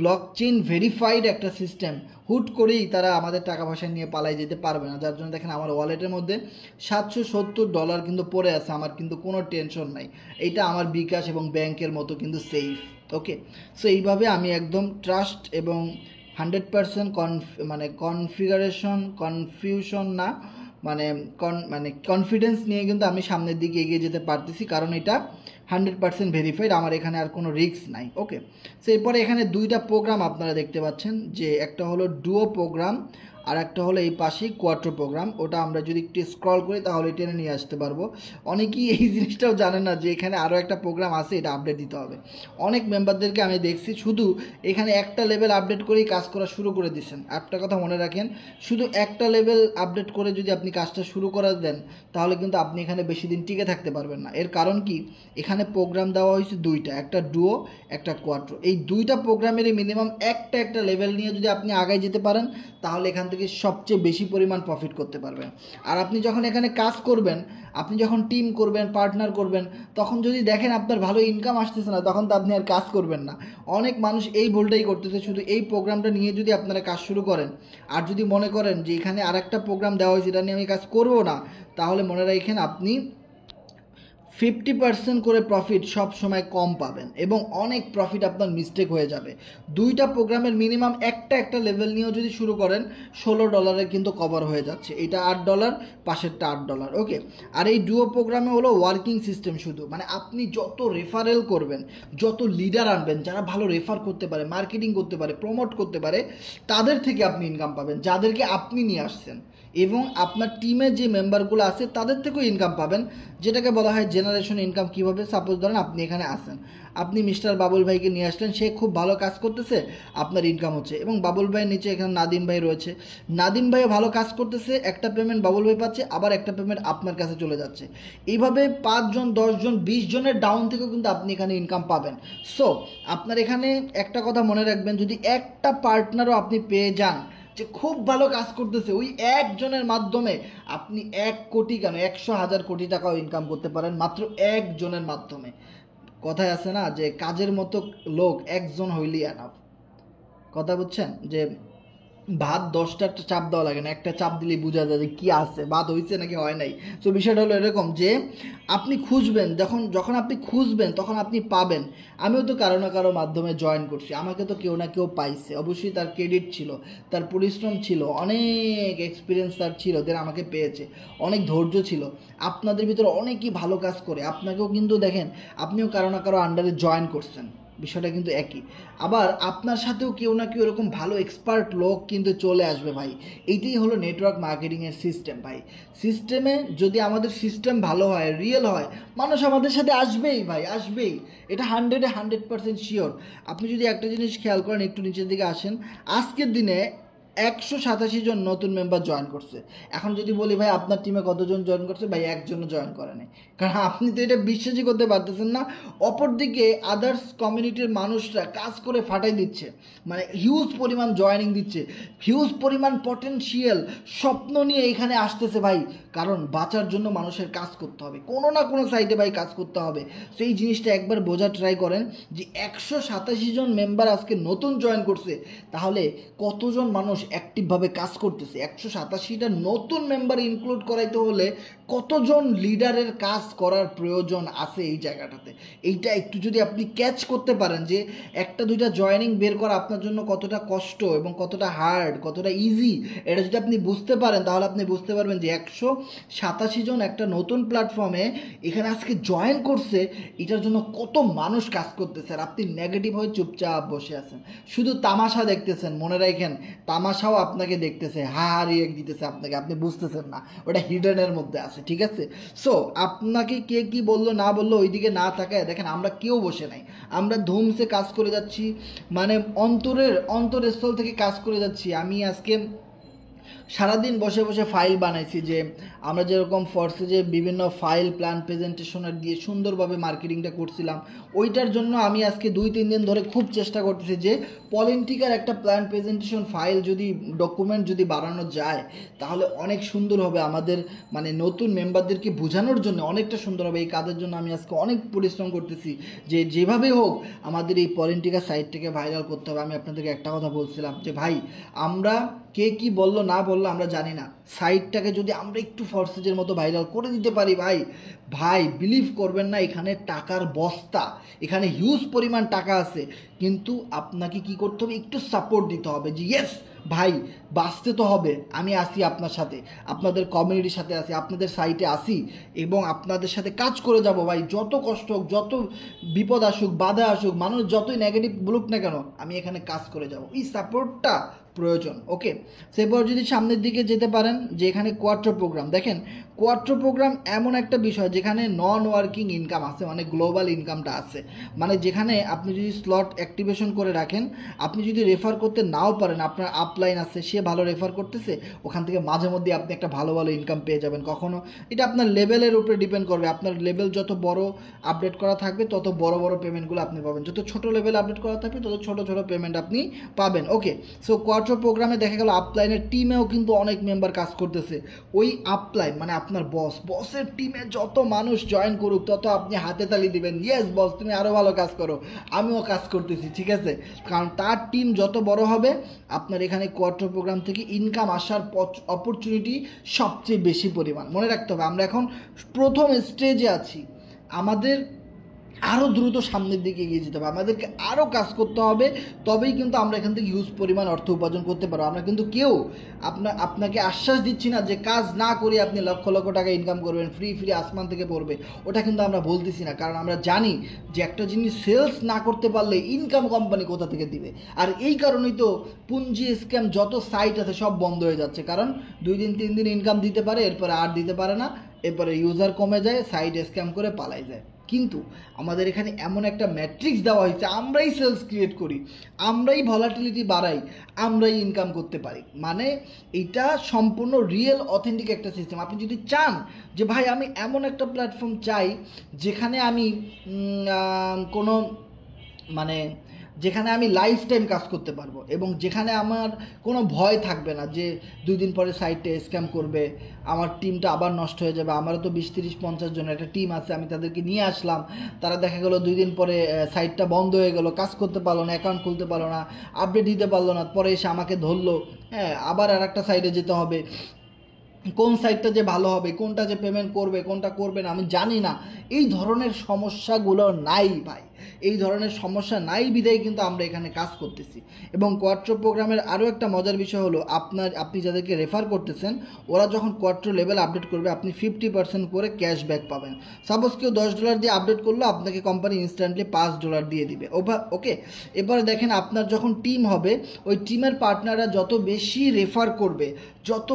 ব্লকচেইন ভেরিফাইড একটা সিস্টেম। হুট করেই তারা আমাদের টাকা পয়সা নিয়ে পালাই যেতে পারবে না, যার জন্য দেখেন আমার ওয়ালেটের মধ্যে $770 কিন্তু পড়ে আছে, আমার কিন্তু কোনো টেনশন নাই, এইটা আমার বিকাশ এবং ব্যাংকের মতো কিন্তু সেফ। ওকে, সো এইভাবে আমি একদম ট্রাস্ট এবং 100% কনফিউশন না, মানে কনফিডেন্স নিয়ে কিন্তু আমি সামনের দিকে এগিয়ে যেতে পারতেছি, কারণ এটা 100% ভেরিফাইড, আমার এখানে আর কোনো রিস্ক নাই। ওকে, সো এরপরে এখানে দুইটা প্রোগ্রাম আপনারা দেখতে পাচ্ছেন, যে একটা হলো ডুও প্রোগ্রাম আর একটা হলো এই পাশেই কোয়াট্রো প্রোগ্রাম। ওটা আমরা যদি একটু স্ক্রল করি তাহলে টেনে নিয়ে আসতে পারবো। অনেকেই এই জিনিসটাও জানেন না যে এখানে আরও একটা প্রোগ্রাম আছে, এটা আপডেট দিতে হবে। অনেক মেম্বারদেরকে আমি দেখছি শুধু এখানে একটা লেভেল আপডেট করেই কাজ করা শুরু করে দিচ্ছেন। একটা কথা মনে রাখেন, শুধু একটা লেভেল আপডেট করে যদি আপনি কাজটা শুরু করে দেন তাহলে কিন্তু আপনি এখানে বেশি দিন টিকে থাকতে পারবেন না। এর কারণ কি, এখানে প্রোগ্রাম দেওয়া হয়েছে দুইটা, একটা ডুও একটা কোয়াট্রো। এই দুইটা প্রোগ্রামেরই মিনিমাম একটা লেভেল নিয়ে যদি আপনি আগায় যেতে পারেন তাহলে এখান থেকে থেকে সবচেয়ে বেশি পরিমাণ প্রফিট করতে পারবেন। আর আপনি যখন এখানে কাজ করবেন, আপনি যখন টিম করবেন, পার্টনার করবেন, তখন যদি দেখেন আপনার ভালো ইনকাম আসতেছে না, তখন তো আপনি আর কাজ করবেন না। অনেক মানুষ এই ভুলটাই করতেছে। শুধু এই প্রোগ্রামটা নিয়ে যদি আপনারা কাজ শুরু করেন, আর যদি মনে করেন যে এখানে আরেকটা প্রোগ্রাম দেওয়া হয়েছে এটা নিয়ে আমি কাজ করব না, তাহলে মনে রাখেন আপনি 50% করে প্রফিট সব সময় কম পাবেন এবং অনেক প্রফিট আপনার মিস্টেক হয়ে যাবে। দুইটা প্রোগ্রামের মিনিমাম একটা লেভেল নিয়েও যদি শুরু করেন, $16 কিন্তু কভার হয়ে যাচ্ছে। এটা $8, পাশেরটা $8, ওকে। আর এই ডুও প্রোগ্রামে হলো ওয়ার্কিং সিস্টেম শুধু, মানে আপনি যত রেফারেল করবেন, যত লিডার আনবেন যারা ভালো রেফার করতে পারে, মার্কেটিং করতে পারে, প্রমোট করতে পারে, তাদের থেকে আপনি ইনকাম পাবেন, যাদেরকে আপনি নিয়ে আসছেন। এবং আপনার টিমে যে মেম্বারগুলো আছে তাদের থেকেও ইনকাম পাবেন, যেটাকে বলা হয় জেনারেশন ইনকাম। কীভাবে? সাপোজ ধরেন আপনি এখানে আসেন, আপনি মিস্টার বাবুল ভাইকে নিয়ে আসলেন, সে খুব ভালো কাজ করতেছে, আপনার ইনকাম হচ্ছে। এবং বাবুল ভাইয়ের নিচে এখানে নাদিম ভাই রয়েছে, নাদিম ভাইও ভালো কাজ করতেছে, একটা পেমেন্ট বাবুল ভাই পাচ্ছে, আবার একটা পেমেন্ট আপনার কাছে চলে যাচ্ছে। এইভাবে 5 জন, 10 জন, 20 জনের ডাউন থেকেও কিন্তু আপনি এখানে ইনকাম পাবেন। সো আপনার এখানে একটা কথা মনে রাখবেন, যদি একটা পার্টনারও আপনি পেয়ে যান যে খুব ভালো কাজ করতেছে, ওই একজনের মাধ্যমে আপনি 1 কোটি কেন 100,000 কোটি টাকাও ইনকাম করতে পারেন মাত্র একজনের মাধ্যমে। কথায় আছে না যে কাজের মতো লোক একজন হইলেই এনাফ। কথা বুঝছেন? যে ভাত 10টা চাপ দেওয়া লাগে না, একটা চাপ দিলেই বোঝা যায় যে কী আছে, ভাত হয়েছে নাকি হয় নাই। তো বিষয়টা হলো এরকম যে আপনি খুঁজবেন, যখন আপনি খুঁজবেন তখন আপনি পাবেন। আমিও তো কারো না কারো মাধ্যমে জয়েন করছি, আমাকে তো কেউ না কেউ পাইছে, অবশ্যই তার ক্রেডিট ছিল, তার পরিশ্রম ছিল, অনেক এক্সপিরিয়েন্স তার ছিল, দেন আমাকে পেয়েছে, অনেক ধৈর্য ছিল। আপনাদের ভিতরে অনেকেই ভালো কাজ করে, আপনাকেও কিন্তু দেখেন আপনিও কারো না কারো আন্ডারে জয়েন করছেন, বিষয়টা কিন্তু একই। আবার আপনার সাথেও কেউ না কেউ এরকম ভালো এক্সপার্ট লোক কিন্তু চলে আসবে ভাই। এইটাই হলো নেটওয়ার্ক মার্কেটিংয়ের সিস্টেম ভাই। সিস্টেমে যদি আমাদের সিস্টেম ভালো হয়, রিয়েল হয়, মানুষ আমাদের সাথে আসবেই ভাই, আসবেই। এটা 100% শিওর। আপনি যদি একটা জিনিস খেয়াল করেন, একটু নিচের দিকে আসেন, আজকের দিনে 187 জন নতুন মেম্বার জয়েন করছে। এখন যদি বলি ভাই আপনার টিমে কতজন জয়েন করছে, ভাই একজনও জয়েন করে নাই, কারণ আপনি তো এটা বিশ্বাসই করতে পারতেছেন না। অপরদিকে আদার্স কমিউনিটির মানুষরা কাজ করে ফাটাই দিচ্ছে, মানে হিউজ পরিমাণ জয়েনিং দিচ্ছে, হিউজ পরিমাণ পটেনশিয়াল স্বপ্ন নিয়ে এখানে আসতেছে ভাই। কারণ বাঁচার জন্য মানুষের কাজ করতে হবে, কোনো না কোনো সাইডে ভাই কাজ করতে হবে। তো এই জিনিসটা একবার বোঝার ট্রাই করেন যে 187 জন মেম্বার আজকে নতুন জয়েন করছে, তাহলে কতজন মানুষ অ্যাক্টিভভাবে কাজ করতেছে। 187টা নতুন মেম্বার ইনক্লুড করাইতে হলে কতজন লিডারের কাজ করার প্রয়োজন আছে এই জায়গাটাতে। এইটা একটু যদি আপনি ক্যাচ করতে পারেন যে একটা দুইটা জয়েনিং বের করা আপনার জন্য কতটা কষ্ট এবং কতটা হার্ড, কতটা ইজি, এটা যদি আপনি বুঝতে পারেন, তাহলে আপনি বুঝতে পারবেন যে 187 জন একটা নতুন প্ল্যাটফর্মে এখানে আজকে জয়েন করছে, এটার জন্য কত মানুষ কাজ করতেছে। আর আপনি নেগেটিভ হয়ে চুপচাপ বসে আছেন, শুধু তামাশা দেখতেছেন। মনে রাখেন, তামাশাও আপনাকে দেখতেছে, হারিয়ে দিতেছে আপনাকে, আপনি বুঝতেছেন না, ওটা হিডেনের মধ্যে আছে, ঠিক আছে? সো আপনাকে কে কি বললো না বললো ওইদিকে না তাকায় দেখেন, আমরা কেউ বসে নাই, আমরা ধুমসে কাজ করে যাচ্ছি, মানে অন্তরস্থল থেকে কাজ করে যাচ্ছি। আমি আজকে সারাদিন বসে বসে ফাইল বানাইছি, যে আমরা যেরকম ফর্সে যে বিভিন্ন ফাইল প্ল্যান প্রেজেন্টেশনের দিয়ে সুন্দরভাবে মার্কেটিংটা করছিলাম, ওইটার জন্য আমি আজকে 2-3 দিন ধরে খুব চেষ্টা করতেছি যে পলিটিকার একটা প্ল্যান প্রেজেন্টেশন ফাইল যদি ডকুমেন্ট যদি বানানো যায়, তাহলে অনেক সুন্দর হবে আমাদের, মানে নতুন মেম্বারদেরকে বোঝানোর জন্য অনেকটা সুন্দর হবে। এই কাজের জন্য আমি আজকে অনেক পরিশ্রম করতেছি, যে যেভাবে হোক আমাদের এই পলিটিকার সাইটটাকে ভাইরাল করতে হবে। আমি আপনাদেরকে একটা কথা বলছিলাম যে ভাই, আমরা কে কি বললো না বললো আমরা জানি না, সাইটটাকে যদি আমরা একটু ফরসেজের মতো ভাইরাল করে দিতে পারি ভাই বিলিভ করবেন না, এখানে টাকার বস্তা, এখানে হিউজ পরিমাণ টাকা আছে। কিন্তু আপনাকে কি করতে হবে, একটু সাপোর্ট দিতে হবে যে ইয়েস ভাই বাঁচতে তো হবে, আমি আসি আপনার সাথে, আপনাদের কমিউনিটির সাথে আসি, আপনাদের সাইটে আসি এবং আপনাদের সাথে কাজ করে যাব ভাই। যত কষ্ট হোক, যত বিপদ আসুক, বাধা আসুক, মানুষ যতই নেগেটিভ বলুক না কেন, আমি এখানে কাজ করে যাব। এই সাপোর্টটা প্রয়োজন, ওকে। সেরপর যদি সামনের দিকে যেতে পারেন, যে এখানে কোয়ার্টার প্রোগ্রাম দেখেন, কোয়াট্রো প্রোগ্রাম এমন একটা বিষয় যেখানে নন ওয়ার্কিং ইনকাম আছে, মানে গ্লোবাল ইনকামটা আছে, মানে যেখানে আপনি যদি স্লট অ্যাক্টিভেশন করে রাখেন, আপনি যদি রেফার করতে নাও পারেন, আপনার আপলাইন আছে, সে ভালো রেফার করতেছে, ওখান থেকে মাঝে মধ্যে আপনি একটা ভালো ভালো ইনকাম পেয়ে যাবেন। কখনো এটা আপনার লেভেলের উপরে ডিপেন্ড করবে, আপনার লেভেল যত বড় আপডেট করা থাকবে তত বড় বড় পেমেন্টগুলো আপনি পাবেন, যত ছোট লেভেল আপডেট করা থাকবে তত ছোট ছোট পেমেন্ট আপনি পাবেন। ওকে, সো কোয়াট্রো প্রোগ্রামে দেখা গেল আপলাইনের টিমেও কিন্তু অনেক মেম্বার কাজ করতেছে। ওই আপলাইন মানে আপনার বসের টিমে যত মানুষ জয়েন করুক তত আপনি হাতে তালি দিবেন, ইয়েস বস তুমি আরও ভালো কাজ করো, আমিও কাজ করতেছি, ঠিক আছে? কারণ তার টিম যত বড় হবে আপনার এখানে কোয়াট্রো প্রোগ্রাম থেকে ইনকাম আসার অপরচুনিটি সবচেয়ে বেশি পরিমাণ। মনে রাখতে হবে আমরা এখন প্রথম স্টেজে আছি, আমাদের আরও দ্রুত সামনের দিকে এগিয়ে যেতে হবে, আমাদেরকে আরও কাজ করতে হবে, তবেই কিন্তু আমরা এখান থেকে হিউজ পরিমাণ অর্থ উপার্জন করতে পারবো। আমরা কিন্তু কেউ আপনাকে আশ্বাস দিচ্ছি না যে কাজ না করে আপনি লক্ষ লক্ষ টাকা ইনকাম করবেন, ফ্রি আসমান থেকে পড়বে, ওটা কিন্তু আমরা বলতেছি না। কারণ আমরা জানি যে একটা জিনিস সেলস না করতে পারলে ইনকাম কোম্পানি কোথা থেকে দিবে। আর এই কারণেই তো পুঞ্জি স্ক্যাম যত সাইট আছে সব বন্ধ হয়ে যাচ্ছে, কারণ 2 দিন 3 দিন ইনকাম দিতে পারে, এরপরে আর দিতে পারে না, এরপরে ইউজার কমে যায়, সাইট স্ক্যাম করে পালাই যায়। কিন্তু আমাদের এখানে এমন একটা ম্যাট্রিক্স দেওয়া হয়েছে, আমরাই সেলস ক্রিয়েট করি, আমরাই ভলাটিলিটি বাড়াই, আমরাই ইনকাম করতে পারি, মানে এটা সম্পূর্ণ রিয়েল অথেন্টিক একটা সিস্টেম। আপনি যদি চান যে ভাই আমি এমন একটা প্ল্যাটফর্ম চাই যেখানে আমি কোনো মানে যেখানে আমি লাইফ টাইম কাজ করতে পারবো এবং যেখানে আমার কোনো ভয় থাকবে না যে 2 দিন পরে সাইটে স্ক্যাম করবে, আমার টিমটা আবার নষ্ট হয়ে যাবে। আমারও তো 20-30-50 জনের একটা টিম আছে, আমি তাদেরকে নিয়ে আসলাম, তারা দেখা গেলো 2 দিন পরে সাইটটা বন্ধ হয়ে গেলো, কাজ করতে পারলো না, অ্যাকাউন্ট খুলতে পারলো না, আপডেট দিতে পারলো না, পরে এসে আমাকে ধরলো, হ্যাঁ আবার আর একটা সাইটে যেতে হবে, কোন সাইটটা যে ভালো হবে, কোনটা যে পেমেন্ট করবে, কোনটা করবে না আমি জানি না। এই ধরনের সমস্যাগুলো নাই ভাই, এই ধরনের সমস্যা নাই বিধায় কিন্তু আমরা এখানে কাজ করতেছি। এবং কোয়াট্রো প্রোগ্রামের আরও একটা মজার বিষয় হলো আপনি যাদেরকে রেফার করতেছেন ওরা যখন কোয়াট্রো লেভেল আপডেট করবে আপনি 50% করে ক্যাশব্যাক পাবেন। সাপোজ কেউ $10 দিয়ে আপডেট করলো, আপনাকে কোম্পানি ইনস্ট্যান্টলি $5 দিয়ে দিবে। ওকে, এবারে দেখেন আপনার যখন টিম হবে, ওই টিমের পার্টনাররা যত বেশি রেফার করবে, যত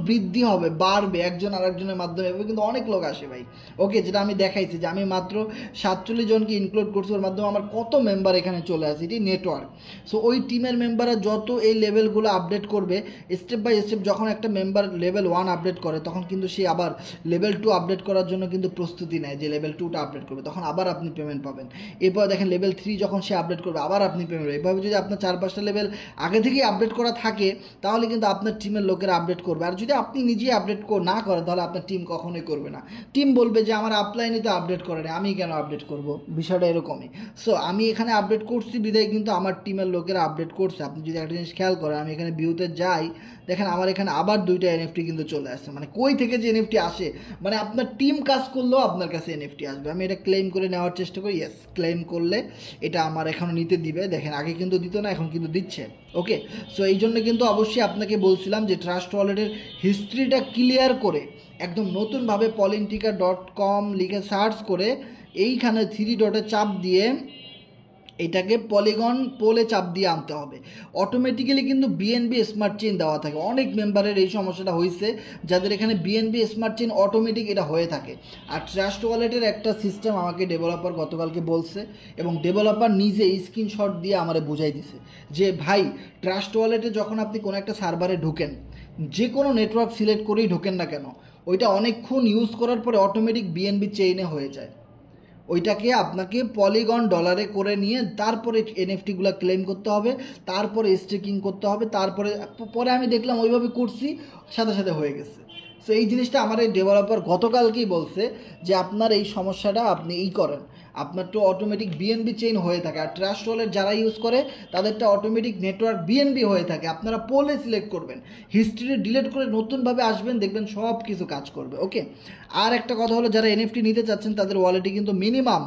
বৃদ্ধি হবে, বাড়বে একজন আরেকজনের মাধ্যমে, কিন্তু অনেক লোক আসে ভাই। ওকে, যেটা আমি দেখাইছি যে আমি মাত্র 47 জনকে ইনক্লুড করছি, ওর মাধ্যমে আমার কত মেম্বার এখানে চলে আসে, এটি নেটওয়ার্ক। সো ওই টিমের মেম্বাররা যত এই লেভেলগুলো আপডেট করবে স্টেপ বাই স্টেপ, যখন একটা মেম্বার লেভেল 1 আপডেট করে তখন কিন্তু সে আবার লেভেল 2 আপডেট করার জন্য কিন্তু প্রস্তুতি নেয় যে লেভেল 2টা আপডেট করবে, তখন আবার আপনি পেমেন্ট পাবেন। এরপর দেখেন লেভেল 3 যখন সে আপডেট করবে আবার আপনি পেমেন্ট পাবেন। এভাবে যদি আপনার 4-5টা লেভেল আগে থেকেই আপডেট করা থাকে তাহলে কিন্তু আপনার টিমের লোকেরা আপডেট করবে। আর যদি আপনি নিজেই আপডেট না করেন তাহলে আপনার টিম কখনোই করবে না। টিম বলবে যে আমার আপলাইনে তো আপডেট করে না, আমি কেন আপডেট করব, বিষয়টা এরকমই। সো আমি এখানে আপডেট করছি বিদায় কিন্তু আমার টিমের লোকেরা আপডেট করছে। আপনি যদি একটা জিনিস খেয়াল করেন, আমি এখানে ভিউতে যাই, দেখেন আমার এখানে আবার 2টা এনএফটি কিন্তু চলে আসছে। মানে কই থেকে যে এনএফটি আসে, মানে আপনার টিম কাজ করলেও আপনার কাছে এনএফটি আসবে। আমি এটা ক্লেম করে নেওয়ার চেষ্টা করি, ইয়েস ক্লেম করলে এটা আমার এখনও নিতে দিবে। দেখেন আগে কিন্তু দিত না, এখন কিন্তু দিচ্ছে। ওকে, সো এই জন্য কিন্তু অবশ্যই আপনাকে বলছিলাম যে ট্রাস্ট ওয়ালেটের হিস্ট্রিটা ক্লিয়ার করে একদম নতুনভাবে polintica.com লিখে সার্চ করে এইখানে 3 ডটে চাপ দিয়ে এটাকে পলিগন পোলে চাপ দিয়ে আনতে হবে। অটোমেটিক্যালি কিন্তু বিএনবি স্মার্ট চেইন দেওয়া থাকে। অনেক মেম্বারের এই সমস্যাটা হয়েছে, যাদের এখানে বিএনবি স্মার্ট চেইন অটোমেটিক এটা হয়ে থাকে। আর ট্রাস্ট ওয়ালেটের একটা সিস্টেম আমাকে ডেভেলপার গতকালকে বলছে এবং ডেভেলপার নিজে স্ক্রিনশট দিয়ে আমারে বুঝাই দিছে যে ভাই ট্রাস্ট ওয়ালেটে যখন আপনি কোনো একটা সার্ভারে ঢুকেন, যে কোনো নেটওয়ার্ক সিলেক্ট করেই ঢোকেন না কেন, ওইটা অনেকক্ষণ ইউজ করার পরে অটোমেটিক বিএনবি চেইনে হয়ে যায়। ওইটাকে আপনাকে পলিগন ডলারে করে নিয়ে তারপরে এনএফটিগুলো ক্লেম করতে হবে, তারপরে স্টেকিং করতে হবে, তারপরে আমি দেখলাম ওইভাবে করছি, সাথে সাথে হয়ে গেছে। সো এই জিনিসটা আমার এই ডেভেলপার গতকালকেই বলছে যে আপনার এই সমস্যাটা আপনি করেন, আপনার তো অটোমেটিক বিএনবি চেইন হয়ে থাকে। আর ট্রাস্ট ওয়ালেট যারা ইউজ করে তাদেরটা অটোমেটিক নেটওয়ার্ক বিএনবি হয়ে থাকে। আপনারা পোলে সিলেক্ট করবেন, হিস্ট্রি ডিলিট করে নতুনভাবে আসবেন, দেখবেন সব কিছু কাজ করবে। ওকে, আর একটা কথা হলো যারা এনএফটি নিতে চাচ্ছেন তাদের ওয়ালেটে কিন্তু মিনিমাম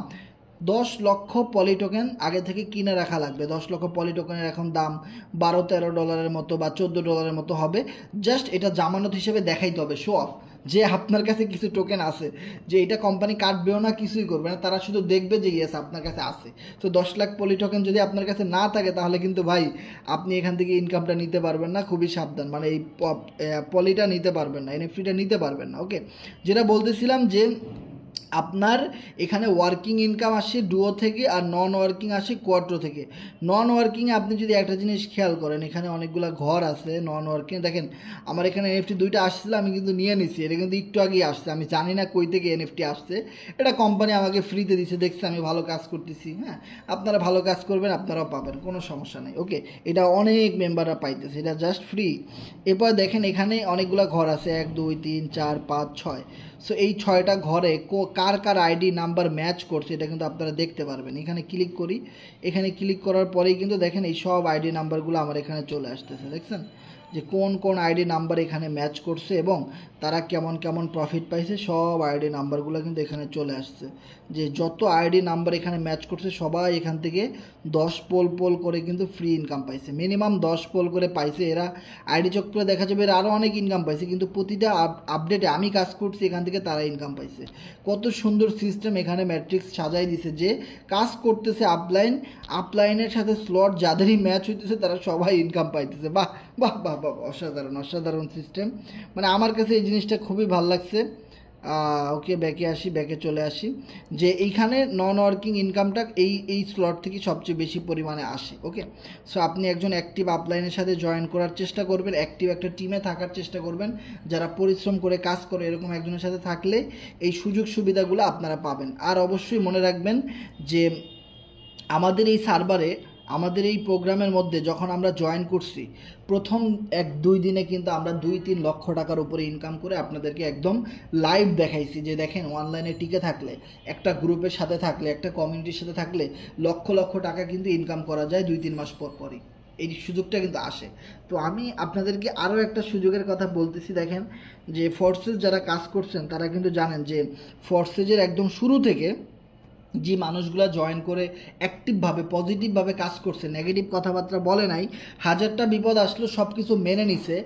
10 লক্ষ পলি টোকেন আগে থেকে কিনে রাখা লাগবে। 10 লক্ষ পলি টোকেনের এখন দাম $12-13 মতো বা $14 মতো হবে। জাস্ট এটা জামানত হিসেবে দেখাইতে হবে, শো অফ। যে আপনার কাছে কিছু টোকেন আছে, যে এটা কোম্পানি কাটবেও না, কিছুই করবে না, তারা শুধু দেখবে যে ইয়েস আপনার কাছে আছে। তো 10 লাখ পলি টোকেন যদি আপনার কাছে না থাকে তাহলে কিন্তু ভাই আপনি এখান থেকে ইনকামটা নিতে পারবেন না, খুবই সাবধান, মানে এই পলিটা নিতে পারবেন না, এনএফটিটা নিতে পারবেন না। ওকে, যেটা বলতেছিলাম যে আপনার এখানে ওয়ার্কিং ইনকাম আসে ডুও থেকে, আর নন ওয়ার্কিং আসে কোয়াট্রো থেকে। নন ওয়ার্কিংয়ে আপনি যদি একটা জিনিস খেয়াল করেন, এখানে অনেকগুলো ঘর আছে নন ওয়ার্কিং। দেখেন আমার এখানে এনএফটি 2টা আসছিল, আমি কিন্তু নিয়ে নিছি, এটা কিন্তু একটু আগেই আসছে, আমি জানি না কই থেকে এনএফটি আসছে, এটা কোম্পানি আমাকে ফ্রিতে দিছে, দেখছে আমি ভালো কাজ করতেছি। হ্যাঁ, আপনারা ভালো কাজ করবেন, আপনারাও পাবেন, কোনো সমস্যা নেই। ওকে, এটা অনেক মেম্বাররা পাইতেছে, এটা জাস্ট ফ্রি। এরপর দেখেন এখানে অনেকগুলো ঘর আছে, 1 2 3 4 5 6। সো এই 6টা ঘরে কার কার আইডি নাম্বার ম্যাচ করছে এটা কিন্তু আপনারা দেখতে পারবেন। এখানে ক্লিক করি, এখানে ক্লিক করার পরেই কিন্তু দেখেন এই সব আইডি নাম্বারগুলো আমার এখানে চলে আসতেছে। দেখছেন যে কোন কোন আইডি নাম্বার এখানে ম্যাচ করছে এবং তারা কেমন কেমন প্রফিট পাইছে, সব আইডি নাম্বারগুলো কিন্তু এখানে চলে আসছে। যে যত আইডি নাম্বার এখানে ম্যাচ করছে সবাই এখান থেকে 10 পোল করে কিন্তু ফ্রি ইনকাম পাইছে, মিনিমাম 10 পোল করে পাইছে এরা। আইডি চেক করে দেখা যাবে এরা আরও অনেক ইনকাম পাইছে, কিন্তু প্রতিটা আপডেটে আমি কাজ করছি এখান থেকে তারা ইনকাম পাইছে। কত সুন্দর সিস্টেম এখানে ম্যাট্রিক্স সাজাই দিছে যে কাজ করতেছে আপলাইনের সাথে স্লট যাদেরই ম্যাচ হইতেছে তারা সবাই ইনকাম পাইতেছে। বাহ বাহ বাহ বাহ, অসাধারণ অসাধারণ সিস্টেম, মানে আমার কাছে এই জিনিসটা খুবই ভালো লাগছে। ওকে, ব্যাকে চলে আসি, যে এইখানে নন ওয়ার্কিং ইনকামটা এই স্লট থেকে সবচেয়ে বেশি পরিমাণে আসে। ওকে, সো আপনি একজন অ্যাক্টিভ আপলাইনের সাথে জয়েন করার চেষ্টা করবেন, অ্যাক্টিভ একটা টিমে থাকার চেষ্টা করবেন, যারা পরিশ্রম করে কাজ করে, এরকম একজনের সাথে থাকলে এই সুযোগ সুবিধাগুলো আপনারা পাবেন। আর অবশ্যই মনে রাখবেন যে আমাদের এই সার্ভারে, আমাদের এই প্রোগ্রামের মধ্যে যখন আমরা জয়েন করছি প্রথম 1-2 দিনে কিন্তু আমরা 2-3 লক্ষ টাকার উপরে ইনকাম করে আপনাদেরকে একদম লাইভ দেখাইছি যে দেখেন অনলাইনে টিকে থাকলে, একটা গ্রুপের সাথে থাকলে, একটা কমিউনিটির সাথে থাকলে লক্ষ লক্ষ টাকা কিন্তু ইনকাম করা যায় 2-3 মাস পরই, এই সুযোগটা কিন্তু আসে। তো আমি আপনাদেরকে আরও একটা সুযোগের কথা বলতেছি। দেখেন যে ফোর্সেস যারা কাজ করছেন তারা কিন্তু জানেন যে ফোর্সেসের একদম শুরু থেকে যে মানুষগুলো জয়েন করে অ্যাক্টিভভাবে পজিটিভভাবে কাজ করছে, নেগেটিভ কথাবার্তা বলে নাই, হাজারটা বিপদ আসলো সব কিছু মেনে নিছে,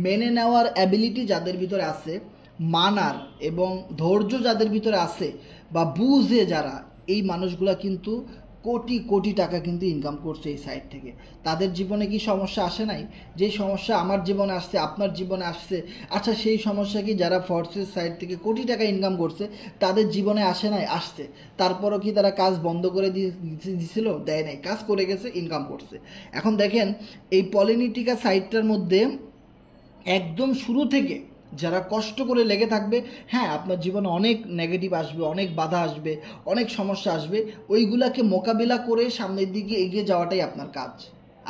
মেনে নেওয়ার অ্যাবিলিটি যাদের ভিতরে আছে, মানার এবং ধৈর্য যাদের ভিতরে আছে বা বুঝে যারা, এই মানুষগুলা কিন্তু কোটি কোটি টাকা কিন্তু ইনকাম করছে এই সাইট থেকে। তাদের জীবনে কি সমস্যা আসে নাই? যে সমস্যা আমার জীবনে আসছে, আপনার জীবনে আসছে, আচ্ছা সেই সমস্যা কি যারা ফোর্সেস সাইট থেকে কোটি টাকা ইনকাম করছে তাদের জীবনে আসে নাই? আসছে। তারপরও কি তারা কাজ বন্ধ করে দিয়েছিল? দেয় নাই, কাজ করে গেছে, ইনকাম করছে। এখন দেখেন এই পলিনিটিকা সাইটটার মধ্যে একদম শুরু থেকে যারা কষ্ট করে লেগে থাকবে, হ্যাঁ আপনার জীবনে অনেক নেগেটিভ আসবে, অনেক বাধা আসবে, অনেক সমস্যা আসবে, ওইগুলাকে মোকাবিলা করে সামনের দিকে এগিয়ে যাওয়াটাই আপনার কাজ,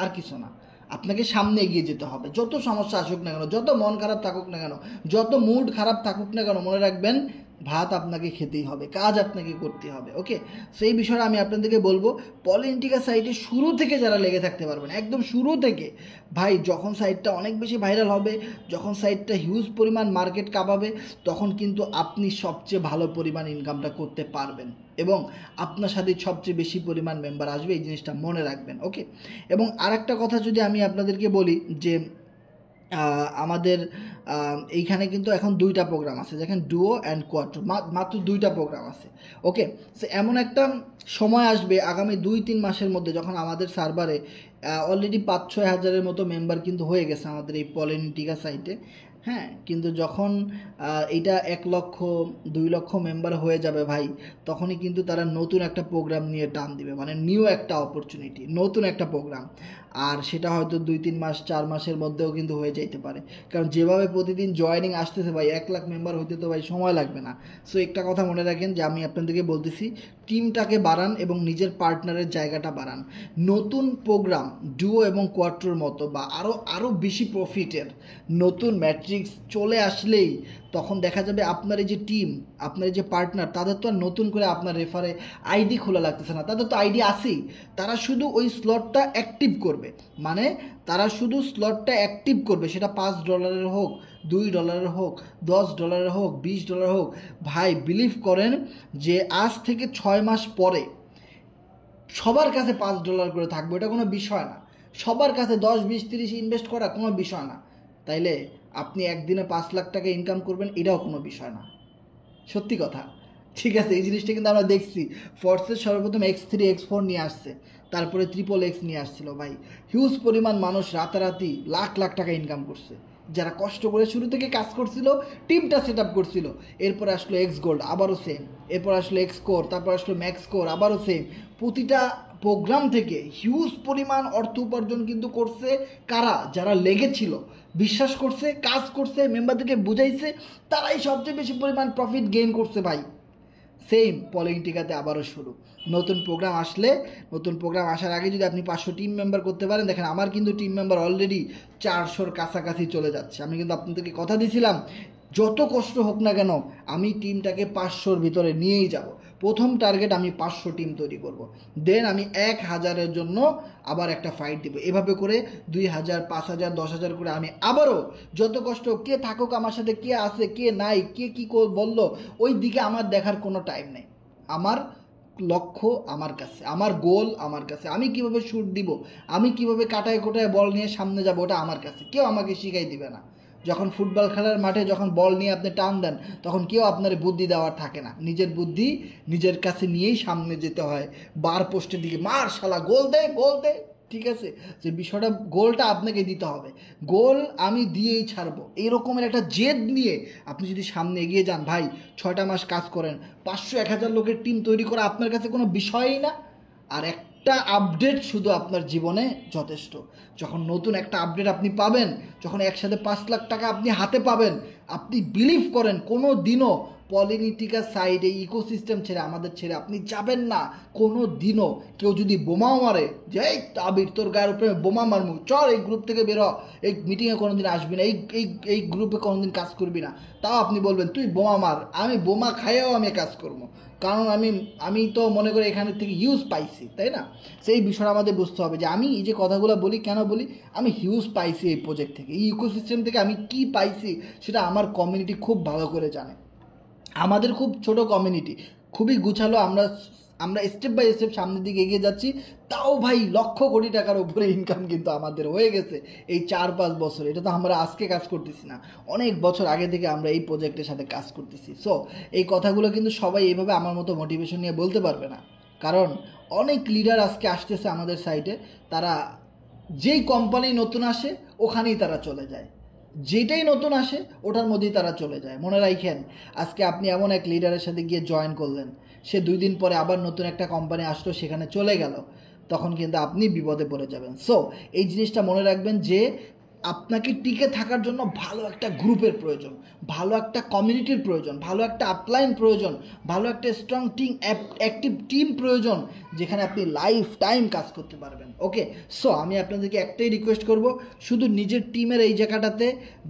আর কিছু না। আপনাকে সামনে এগিয়ে যেতে হবে, যত সমস্যা আসুক না কেন, যত মন খারাপ থাকুক না কেন, যত মুড খারাপ থাকুক না কেন, মনে রাখবেন ভাত আপনাকে খেতেই হবে, কাজ আপনাকে করতে হবে। ওকে, সেই বিষয়ে আমি আপনাদেরকে বলবো পলিটিকা সাইটে শুরু থেকে যারা লেগে থাকতে পারবেন, একদম শুরু থেকে ভাই, যখন সাইটটা অনেক বেশি ভাইরাল হবে, যখন সাইটটা হিউজ পরিমাণ মার্কেট কাঁপাবে, তখন কিন্তু আপনি সবচেয়ে ভালো পরিমাণ ইনকামটা করতে পারবেন এবং আপনার সাথে সবচেয়ে বেশি পরিমাণ মেম্বার আসবে, এই জিনিসটা মনে রাখবেন। ওকে, এবং আরেকটা কথা যদি আমি আপনাদেরকে বলি যে আমাদের এইখানে কিন্তু এখন 2টা প্রোগ্রাম আছে, দেখেন ডুও অ্যান্ড কোয়াট্রো, মাত্র 2টা প্রোগ্রাম আছে। ওকে, সো এমন একটা সময় আসবে আগামী 2-3 মাসের মধ্যে যখন আমাদের সার্ভারে অলরেডি 5-6 হাজারের মতো মেম্বার কিন্তু হয়ে গেছে আমাদের এই পলিনিটিকা সাইটে। হ্যাঁ, কিন্তু যখন এটা 1 লক্ষ 2 লক্ষ মেম্বার হয়ে যাবে ভাই, তখনই কিন্তু তারা নতুন একটা প্রোগ্রাম নিয়ে টান দিবে, মানে নিউ একটা অপরচুনিটি, নতুন একটা প্রোগ্রাম। আর সেটা হয়তো 2-3 মাস 4 মাসের মধ্যেও কিন্তু হয়ে যেতে পারে, কারণ যেভাবে প্রতিদিন জয়েনিং আসতেছে ভাই, 1 লাখ মেম্বার হইতে তো ভাই সময় লাগবে না। সো একটা কথা মনে রাখেন যে আমি আপনাদেরকে বলতেছি, টিমটাকে বাড়ান এবং নিজের পার্টনারের জায়গাটা বাড়ান। নতুন প্রোগ্রাম ডুও এবং কোয়াট্রোর মতো বা আরও বেশি প্রফিটের নতুন ম্যাট্রিক্স চলে আসলেই তখন দেখা যাবে আপনার এই যে টিম, আপনার এই যে পার্টনার, তাদের তো আর নতুন করে আপনার রেফারে আইডি খোলা লাগতেছে না, তাদের তো আইডি আছেই, তারা শুধু ওই স্লটটা অ্যাক্টিভ করবে, মানে তারা শুধু স্লটটা অ্যাক্টিভ করবে, সেটা $5 হোক, $2 হোক, $10 হোক, $20 হোক। ভাই বিলিভ করেন যে আজ থেকে 6 মাস পরে সবার কাছে $5 করে থাকবে, এটা কোনো বিষয় না। সবার কাছে 10, 20, 30 ইনভেস্ট করা কোনো বিষয় না। তাইলে আপনি একদিনে 5 লাখ টাকা ইনকাম করবেন, এটাও কোনো বিষয় না, সত্যি কথা। ঠিক আছে, এই জিনিসটা কিন্তু আমরা দেখছি। ফোর্সের সর্বপ্রথম X3 X4 নিয়ে আসছে, তারপরে XXX নিয়ে আসছিল ভাই। হিউজ পরিমাণ মানুষ রাতারাতি লাখ লাখ টাকা ইনকাম করছে, যারা কষ্ট করে শুরু থেকে কাজ করছিল, টিমটা সেট আপ করছিল। এরপরে আসলো এক্স গোল্ড, আবারও সেম। এরপর আসলো এক্স কোর, তারপর আসলো ম্যাক্স কোর, আবারও সেম। প্রতিটা প্রোগ্রাম থেকে হিউজ পরিমাণ অর্থ উপার্জন কিন্তু করছে কারা? যারা লেগেছিল, বিশ্বাস করছে, কাজ করছে, মেম্বারদেরকে বুঝাইছে, তারাই সবচেয়ে বেশি পরিমাণ প্রফিট গেইন করছে ভাই। সেম পলিটিকাতে আবারও শুরু। নতুন প্রোগ্রাম আসলে, নতুন প্রোগ্রাম আসার আগে যদি আপনি 500 টিম মেম্বার করতে পারেন, দেখেন আমার কিন্তু টিম মেম্বার অলরেডি 400-র কাছাকাছি চলে যাচ্ছে। আমি কিন্তু আপনাদেরকে কথা দিয়েছিলাম, যত কষ্ট হোক না কেন আমি টিমটাকে 500-র ভিতরে নিয়েই যাব। প্রথম টার্গেট আমি 500 টিম তৈরি করব, দেন আমি 1000-এর জন্য আবার একটা ফাইট দিব। এভাবে করে 2000, 5000, 10,000 করে আমি আবারও যত কষ্ট, কে থাকুক আমার সাথে, কে আছে কে নাই, কে কী বললো, ওই দিকে আমার দেখার কোনো টাইম নেই। আমার লক্ষ্য আমার কাছে, আমার গোল আমার কাছে। আমি কিভাবে শ্যুট দিব, আমি কিভাবে কাটায় কোটায় বল নিয়ে সামনে যাব, ওটা আমার কাছে, কেউ আমাকে শিখাই দিবে না। যখন ফুটবল খেলার মাঠে যখন বল নিয়ে আপনি টান দেন, তখন কেউ আপনার বুদ্ধি দেওয়ার থাকে না, নিজের বুদ্ধি নিজের কাছে নিয়েই সামনে যেতে হয়। বার পোস্টের দিকে মার, শালা গোল দে, গোল দে। ঠিক আছে, যে বিষয়টা, গোলটা আপনাকে দিতে হবে, গোল আমি দিয়েই ছাড়বো, এরকমের একটা জেদ নিয়ে আপনি যদি সামনে এগিয়ে যান ভাই, 6টা মাস কাজ করেন, 500-1000 লোকের টিম তৈরি করা আপনার কাছে কোনো বিষয়ই না। আর একটা আপডেট শুধু আপনার জীবনে যথেষ্ট। যখন নতুন একটা আপডেট আপনি পাবেন, যখন একসাথে 5 লাখ টাকা আপনি হাতে পাবেন, আপনি বিলিভ করেন কোনো দিনও পলিটিকা সাইডে ইকোসিস্টেম ছেড়ে, আমাদের ছেড়ে আপনি যাবেন না কোনো দিনও। কেউ যদি বোমাও মারে, যে এই তাবির তোর গায়ের উপরে বোমা মারমু, চল এই গ্রুপ থেকে বেরো, এই মিটিংয়ে কোনো দিন আসবি না, এই এই এই গ্রুপে কোনো দিন কাজ করবি না, তাও আপনি বলবেন তুই বোমা মার, আমি বোমা খাইয়াও আমি কাজ করবো, কারণ আমি তো মনে করি এখানে থেকে হিউজ পাইছি, তাই না? সেই বিষয়টা আমাদের বুঝতে হবে যে আমি এই যে কথাগুলো বলি, কেন বলি, আমি হিউজ পাইছি এই প্রজেক্ট থেকে, এই ইকোসিস্টেম থেকে আমি কি পাইছি সেটা আমার কমিউনিটি খুব ভালো করে জানে। আমাদের খুব ছোট কমিউনিটি, খুবই গুছালো, আমরা স্টেপ বাই স্টেপ সামনের দিকে এগিয়ে যাচ্ছি। তাও ভাই লক্ষ কোটি টাকার উপরে ইনকাম কিন্তু আমাদের হয়ে গেছে এই 4-5 বছর। এটা তো আমরা আজকে কাজ করতেছি না, অনেক বছর আগে থেকে আমরা এই প্রজেক্টের সাথে কাজ করতেছি। সো এই কথাগুলো কিন্তু সবাই এইভাবে আমার মতো মোটিভেশন নিয়ে বলতে পারবে না, কারণ অনেক লিডার আজকে আসতেছে আমাদের সাইটে, তারা যেই কোম্পানি নতুন আসে ওখানেই তারা চলে যায়, যেটাই নতুন আসে ওটার মধ্যেই তারা চলে যায়। মনে রাখেন, আজকে আপনি এমন এক লিডারের সাথে গিয়ে জয়েন করলেন, সে 2 দিন পরে আবার নতুন একটা কোম্পানি আসলো, সেখানে চলে গেল, তখন কিন্তু আপনি বিপদে পড়ে যাবেন। সো এই জিনিসটা মনে রাখবেন যে আপনাকে টিকে থাকার জন্য ভালো একটা গ্রুপের প্রয়োজন, ভালো একটা কমিউনিটির প্রয়োজন, ভালো একটা আপলাইন প্রয়োজন, ভালো একটা স্ট্রং টিম, অ্যাক্টিভ টিম প্রয়োজন, যেখানে আপনি লাইফ টাইম কাজ করতে পারবেন। ওকে, সো আমি আপনাদেরকে একটাই রিকোয়েস্ট করব, শুধু নিজের টিমের এই জায়গাটাতে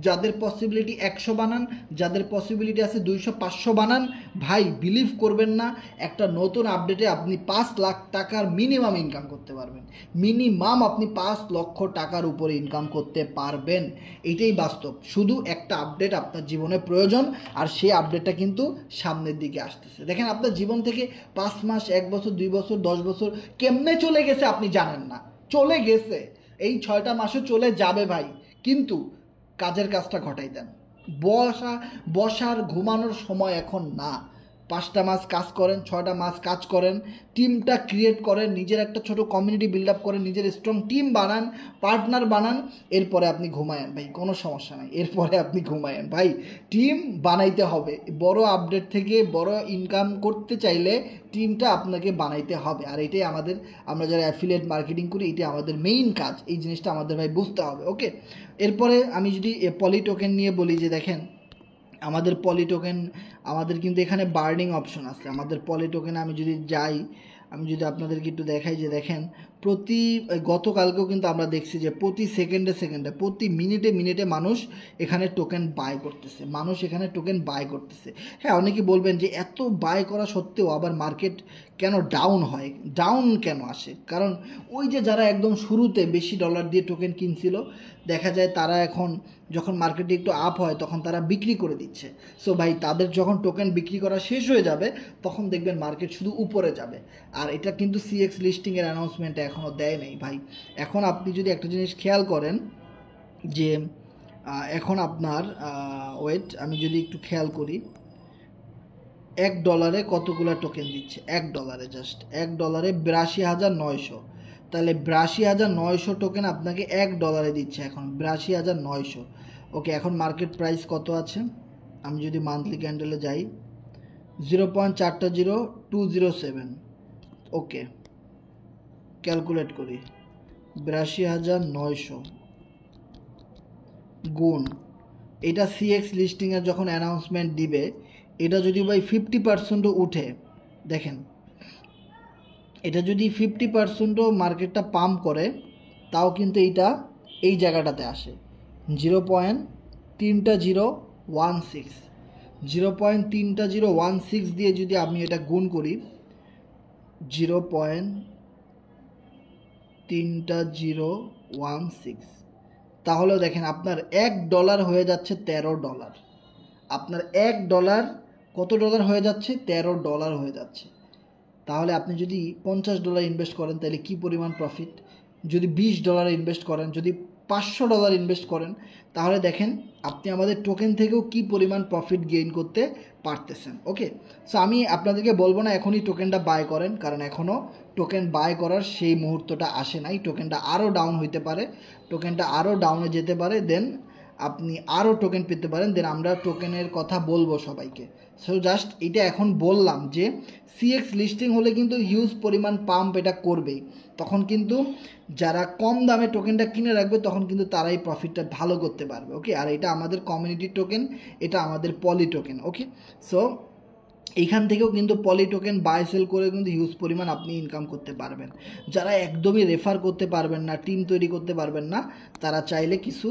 যাদের পসিবিলিটি 100 বানান, যাদের পসিবিলিটি আছে 200-500 বানান। ভাই বিলিভ করবেন না, একটা নতুন আপডেটে আপনি 5 লাখ টাকার মিনিমাম ইনকাম করতে পারবেন, মিনিমাম আপনি 5 লক্ষ টাকার উপরে ইনকাম করতে পারবেন। এটাই বাস্তব, শুধু একটা আপডেট আপনার জীবনে প্রয়োজন, আর সেই আপডেটটা কিন্তু সামনের দিকে আসতেছে। দেখেন আপনার জীবন থেকে 5 মাস, 1 বছর, 2 বছর, 10 বছর কেমনে চলে গেছে আপনি জানেন না, চলে গেছে, এই 6টা মাসও চলে যাবে ভাই, কিন্তু কাজের কাজটা ঘটাই দেন। বসার ঘুমানোর সময় এখন না। 5টা মাস কাজ করেন, 6টা মাস কাজ করেন, টিমটা ক্রিয়েট করেন, নিজের একটা ছোট কমিউনিটি বিল্ড আপ করেন, নিজের স্ট্রং টিম বানান, পার্টনার বানান, এরপরে আপনি ঘুমায়েন ভাই, কোনো সমস্যা নাই, এরপরে আপনি ঘুমায়েন ভাই। টিম বানাইতে হবে, বড় আপডেট থেকে বড় ইনকাম করতে চাইলে টিমটা আপনাকে বানাইতে হবে। আর এটাই আমরা যারা অ্যাফিলিয়েট মার্কেটিং করি, এটাই আমাদের মেইন কাজ, এই জিনিসটা আমাদের ভাই বুঝতে হবে। ওকে, এরপরে আমি যদি পলি টোকেন নিয়ে বলি, যে দেখেন আমাদের পলি টোকেন, আমাদের কিন্তু এখানে বার্নিং অপশন আছে। আমাদের পলি টোকেনে আমি যদি যাই, আমি যদি আপনাদেরকে একটু দেখাই, যে দেখেন গতকালকেও কিন্তু আমরা দেখছি যে প্রতি সেকেন্ডে, প্রতি মিনিটে মানুষ এখানে টোকেন বাই করতেছে, হ্যাঁ, অনেকে বলবেন যে এত বাই করা সত্ত্বেও আবার মার্কেট কেন ডাউন হয়, ডাউন কেন আসে? কারণ ওই যে যারা একদম শুরুতে বেশি ডলার দিয়ে টোকেন কিনছিল, দেখা যায় তারা এখন যখন মার্কেটে একটু আপ হয় তখন তারা বিক্রি করে দিচ্ছে। সো ভাই, তাদের যখন টোকেন বিক্রি করা শেষ হয়ে যাবে, তখন দেখবেন মার্কেট শুধু উপরে যাবে। আর এটা কিন্তু সিএক্স লিস্টিংয়ের অ্যানাউন্সমেন্টে এখনও দেয় নেই ভাই। এখন আপনি যদি একটা জিনিস খেয়াল করেন, যে এখন আপনার ওয়েট, আমি যদি একটু খেয়াল করি, $1 কতগুলো টোকেন দিচ্ছে? $1 জাস্ট $1 82,900। তাহলে 82,900 টোকেন আপনাকে $1 দিচ্ছে এখন, 82,900। ওকে, এখন মার্কেট প্রাইস কত আছে? আমি যদি মান্থলি ক্যান্ডেলে যাই, 0.40207। ওকে, ক্যালকুলেট করি, 82,900 গুণ, এটা সিএক্স লিস্টিংয়ের যখন অ্যানাউন্সমেন্ট দিবে, এটা যদি ভাই 50%ও উঠে, দেখেন এটা যদি 50%ও মার্কেটটা পাম্প করে, তাও কিন্তু এইটা এই জায়গাটাতে আসে 0.3016। 0.3016 দিয়ে যদি আমি এটা গুণ করি, 0.3016, তাহলেও দেখেন আপনার $1 হয়ে যাচ্ছে $13। আপনার $1 কত ডলার হয়ে যাচ্ছে? $13 হয়ে যাচ্ছে। তাহলে আপনি যদি $50 ইনভেস্ট করেন, তাহলে কি পরিমাণ প্রফিট? যদি $20 ইনভেস্ট করেন, যদি $500 ইনভেস্ট করেন, তাহলে দেখেন আপনি আমাদের টোকেন থেকেও কি পরিমাণ প্রফিট গেইন করতে পারতেছেন। ওকে, সো আমি আপনাদেরকে বলবো না এখনই টোকেনটা বাই করেন, কারণ এখনও টোকেন বাই করার সেই মুহূর্তটা আসে নাই। টোকেনটা আরও ডাউন হইতে পারে, টোকেনটা আরও ডাউনে যেতে পারে, দেন আপনি আরও টোকেন পেতে পারেন, দেন আমরা টোকেনের কথা বলবো সবাইকে। সো জাস্ট এটা এখন বললাম যে সিএক্স লিস্টিং হলে কিন্তু হিউজ পরিমাণ পাম্প এটা করবেই, তখন কিন্তু যারা কম দামে টোকেনটা কিনে রাখবে তখন কিন্তু তারাই প্রফিটটা ভালো করতে পারবে। ওকে, আর এটা আমাদের কমিউনিটি টোকেন, এটা আমাদের পলি টোকেন। ওকে, সো এইখান থেকেও কিন্তু পলি টোকেন বাই সেল করে কিন্তু হিউজ পরিমাণ আপনি ইনকাম করতে পারবেন। যারা একদমই রেফার করতে পারবেন না, টিম তৈরি করতে পারবেন না, তারা চাইলে কিছু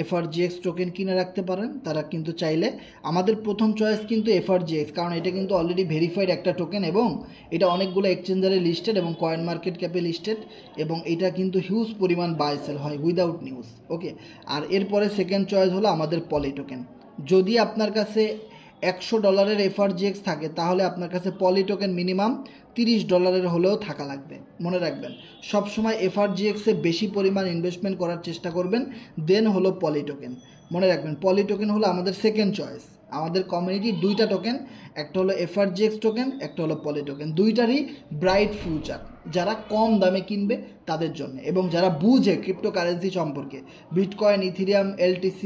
FRGX টোকেন কিনে রাখতে পারেন। তারা কিন্তু চাইলে, আমাদের প্রথম চয়েস কিন্তু FRGX, কারণ এটা কিন্তু অলরেডি ভেরিফাইড একটা টোকেন এবং এটা অনেকগুলো এক্সচেঞ্জারে লিস্টেড এবং কয়েন মার্কেট ক্যাপে লিস্টেড, এবং এটা কিন্তু হিউজ পরিমাণ বাই সেল হয় উইদাউট নিউজ। ওকে, আর এরপরে সেকেন্ড চয়েস হলো আমাদের পলি টোকেন। যদি আপনার কাছে $100 FRGX থাকে, তাহলে আপনার কাছে পলি টোকেন মিনিমাম $30 হলেও থাকা লাগবে। মনে রাখবেন, সবসময় FRGX-এ বেশি পরিমাণ ইনভেস্টমেন্ট করার চেষ্টা করবেন, দেন হলো পলি টোকেন। মনে রাখবেন, পলি টোকেন হলো আমাদের সেকেন্ড চয়েস। আমাদের কমিউনিটির দুইটা টোকেন, একটা হলো FRGX টোকেন, একটা হলো পলি টোকেন। দুইটারই ব্রাইট ফিউচার, যারা কম দামে কিনবে তাদের জন্য, এবং যারা বুঝে ক্রিপ্টোকারেন্সি সম্পর্কে, বিটকয়েন, ইথিরিয়াম, LTC,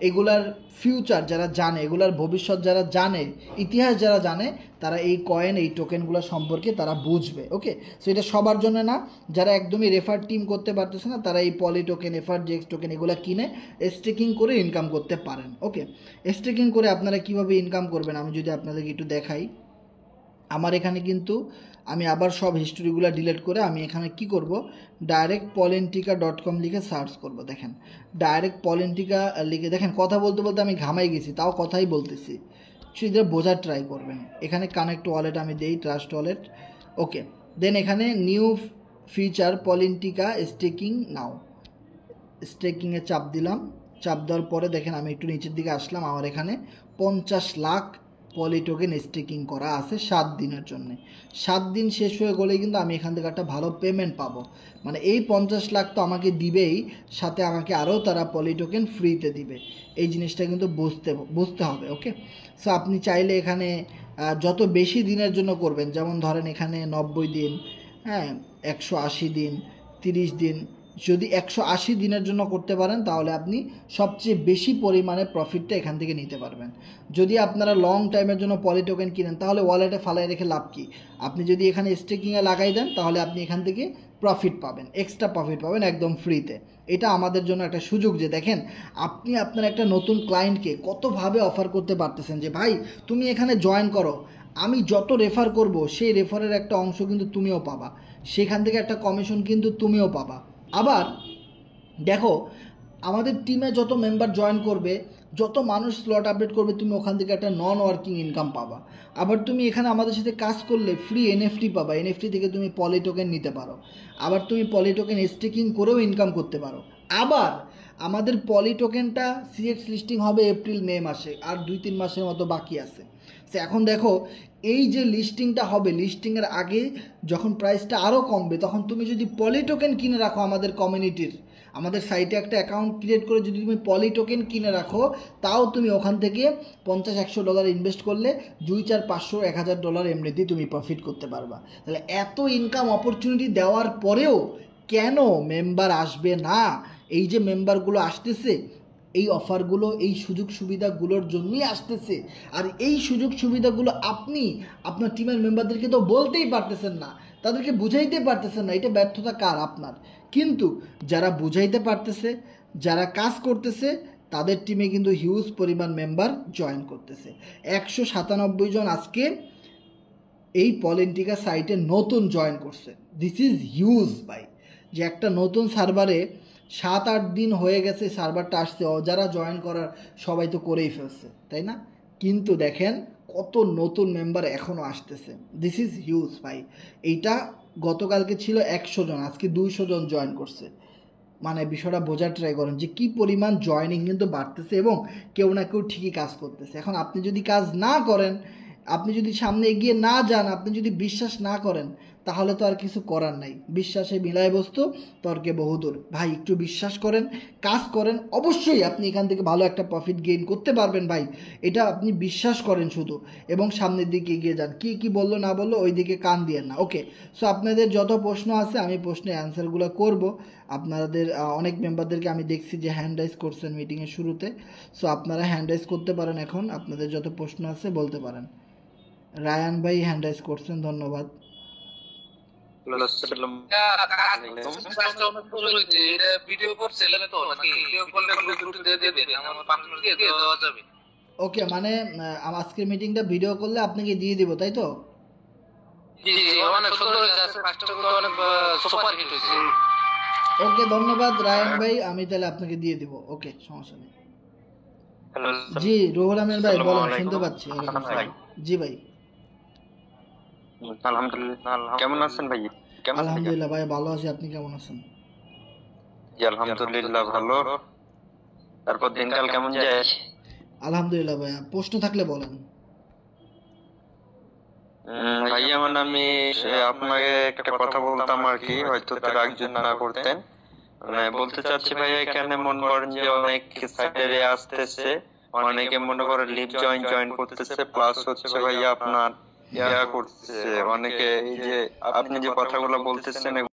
এগুলার ফিউচার যারা জানে, এগুলার ভবিষ্যৎ যারা জানে, ইতিহাস যারা জানে, তারা এই কয়েন, এই টোকেনগুলো সম্পর্কে তারা বুঝবে। ওকে, সো এটা সবার জন্য না, যারা একদমই রেফার টিম করতে পারতেছে না, তারা এই পলি টোকেন, FRGX টোকেন এগুলো কিনে স্টেকিং করে ইনকাম করতে পারেন। ওকে, স্টেকিং করে আপনারা কিভাবে ইনকাম করবেন আমি যদি আপনাদেরকে একটু দেখাই। আমার এখানে কিন্তু আমি আবার সব হিস্টোরিগুলো ডিলিট করে আমি এখানে কি করব, ডাইরেক্ট polentica.com লিখে সার্চ করব। দেখেন, ডাইরেক্ট পলেন্টিকা লিখে, দেখেন কথা বলতে বলতে আমি ঘামাই গেছি, তাও কথাই বলতেছি, সেটা বোঝার ট্রাই করবেন। এখানে কানেক্ট ওয়ালেট আমি দেই, ট্রাস্ট ওয়ালেট। ওকে, দেন এখানে নিউ ফিচার পলেন্টিকা স্টেকিং নাও, স্টেকিংয়ে চাপ দিলাম। চাপ দেওয়ার পরে দেখেন আমি একটু নিচের দিকে আসলাম, আমার এখানে 50 লাখ পলি টোকেন স্টেকিং করা আছে 7 দিনের জন্য। 7 দিন শেষ হয়ে গেলেই কিন্তু আমি এখান থেকে একটা ভালো পেমেন্ট পাবো, মানে এই 50 লাখ তো আমাকে দিবেই, সাথে আমাকে আরও তারা পলি টোকেন ফ্রিতে দিবে। এই জিনিসটা কিন্তু বুঝতে হবে। ওকে, সো আপনি চাইলে এখানে যত বেশি দিনের জন্য করবেন, যেমন ধরেন এখানে 90 দিন, হ্যাঁ 180 দিন, 30 দিন, যদি 180 দিনের জন্য করতে পারেন, তাহলে আপনি সবচেয়ে বেশি পরিমাণে প্রফিটটা এখান থেকে নিতে পারবেন। যদি আপনারা লং টাইমের জন্য পলি টোকেন কিনেন, তাহলে ওয়ালেটে ফালাই রেখে লাভ কি? আপনি যদি এখানে স্টেকিংয়ে লাগাই দেন, তাহলে আপনি এখান থেকে প্রফিট পাবেন, এক্সট্রা প্রফিট পাবেন একদম ফ্রিতে। এটা আমাদের জন্য একটা সুযোগ যে দেখেন আপনি আপনার একটা নতুন ক্লায়েন্টকে কতভাবে অফার করতে পারতেছেন যে ভাই তুমি এখানে জয়েন করো, আমি যত রেফার করব সেই রেফারের একটা অংশ কিন্তু তুমিও পাবা, সেখান থেকে একটা কমিশন কিন্তু তুমিও পাবা। আবার দেখো, আমাদের টিমে যত মেম্বার জয়েন করবে, যত মানুষ স্লট আপডেট করবে, তুমি ওখান থেকে একটা নন ওয়ার্কিং ইনকাম পাবা। আবার তুমি এখানে আমাদের সাথে কাজ করলে ফ্রি NFT পাবা, NFT থেকে তুমি পলি টোকেন নিতে পারো। আবার তুমি পলি টোকেন স্টেকিং করেও ইনকাম করতে পারো। আবার আমাদের পলি টোকেনটা সিএক্স লিস্টিং হবে এপ্রিল মে মাসে, আর 2-3 মাসের মতো বাকি আছে। সে এখন দেখো, এই যে লিস্টিংটা হবে, লিস্টিংয়ের আগে যখন প্রাইসটা আরও কমবে, তখন তুমি যদি পলি টোকেন কিনে রাখো আমাদের কমিউনিটির, আমাদের সাইটে একটা অ্যাকাউন্ট ক্রিয়েট করে যদি তুমি পলি টোকেন কিনে রাখো, তাও তুমি ওখান থেকে $50-100 ইনভেস্ট করলে 2-4-500-1000 এমনিতেই তুমি প্রফিট করতে পারবা। তাহলে এত ইনকাম অপরচুনিটি দেওয়ার পরেও কেন মেম্বার আসবে না? এই যে মেম্বারগুলো আসতেছে, এই অফারগুলো, এই সুযোগ সুবিধাগুলোর জন্যই আসতেছে। আর এই সুযোগ সুবিধাগুলো আপনি আপনার টিমের মেম্বারদেরকে তো বলতেই পারতেছেন না, তাদেরকে বুঝাইতে পারতেছেন না। এটা ব্যর্থতা কার? আপনার। কিন্তু যারা বুঝাইতে পারতেছে, যারা কাজ করতেছে, তাদের টিমে কিন্তু হিউজ পরিমাণ মেম্বার জয়েন করতেছে। 197 জন আজকে এই পলিটিকা সাইটে নতুন জয়েন করছে। দিস ইজ হিউজ ভাই, যে একটা নতুন সার্ভারে 7-8 দিন হয়ে গেছে সার্ভারটা আসছে, যারা জয়েন করার সবাই তো করেই ফেলছে, তাই না? কিন্তু দেখেন কত নতুন মেম্বার এখনও আসতেছে। দিস ইজ হিউজ ভাই। এইটা গতকালকে ছিল 100 জন, আজকে 200 জন জয়েন করছে। মানে বিষয়টা বোঝার ট্রাই করেন যে কী পরিমাণ জয়েনিং কিন্তু বাড়তেছে এবং কেউ না কেউ ঠিকই কাজ করতেছে। এখন আপনি যদি কাজ না করেন, আপনি যদি সামনে এগিয়ে না যান, আপনি যদি বিশ্বাস না করেন, তাহলে তো আর কিছু করার নাই। বিশ্বাসে মিলায় বস্তু, তর্কে বহুদূর। ভাই একটু বিশ্বাস করেন, কাজ করেন, অবশ্যই আপনি এখান থেকে ভালো একটা প্রফিট গেইন করতে পারবেন ভাই। এটা আপনি বিশ্বাস করেন শুধু, এবং সামনের দিকে এগিয়ে যান। কি বললো না বললো ওই দিকে কান দিয়েন না। ওকে, সো আপনাদের যত প্রশ্ন আছে আমি প্রশ্নের অ্যান্সারগুলো করব। আপনাদের অনেক মেম্বারদেরকে আমি দেখছি যে হ্যান্ড রাইজ করছেন মিটিংয়ের শুরুতে। সো আপনারা হ্যান্ড রাইজ করতে পারেন, এখন আপনাদের যত প্রশ্ন আছে বলতে পারেন। রায়ান ভাই হ্যান্ড রাইজ করছেন, ধন্যবাদ। ওকে, মানে আজকের মিটিংটা ভিডিও করলে আপনাকে দিয়ে দিব, তাই তো? ওকে, ধন্যবাদ রায়ান ভাই, আমি তাহলে আপনাকে দিয়ে দিব। ওকে, সমস্যা নেই। জি রুহুল আমিন ভাই বলেন, শুনতে পাচ্ছি। জি ভাই। আলহামদুলিল্লাহ, কেমন আছেন ভাই? আলহামদুলিল্লাহ ভাই, ভালো আছি। আপনি কেমন আছেন? জি আলহামদুলিল্লাহ ভালো। তারপর দিনকাল কেমন যায়? আলহামদুলিল্লাহ ভাইয়া, প্রশ্ন থাকলে বলেন। ভাইয়া মানে আমি আপনাকে একটা কথা বলতাম আর কি, হয়তো রাগ যদি না করতেন। মানে বলতে চাচ্ছি ভাইয়া, এখানে মনে করেন যে অনেক সাইডে আসতেছে, অনেকে মনে করেন লিভ জয়েন করতেছে, প্লাস হচ্ছে ভাইয়া আপনার ইয়া করতেছে অনেকে। এই যে আপনি যে কথাগুলো বলতেছেন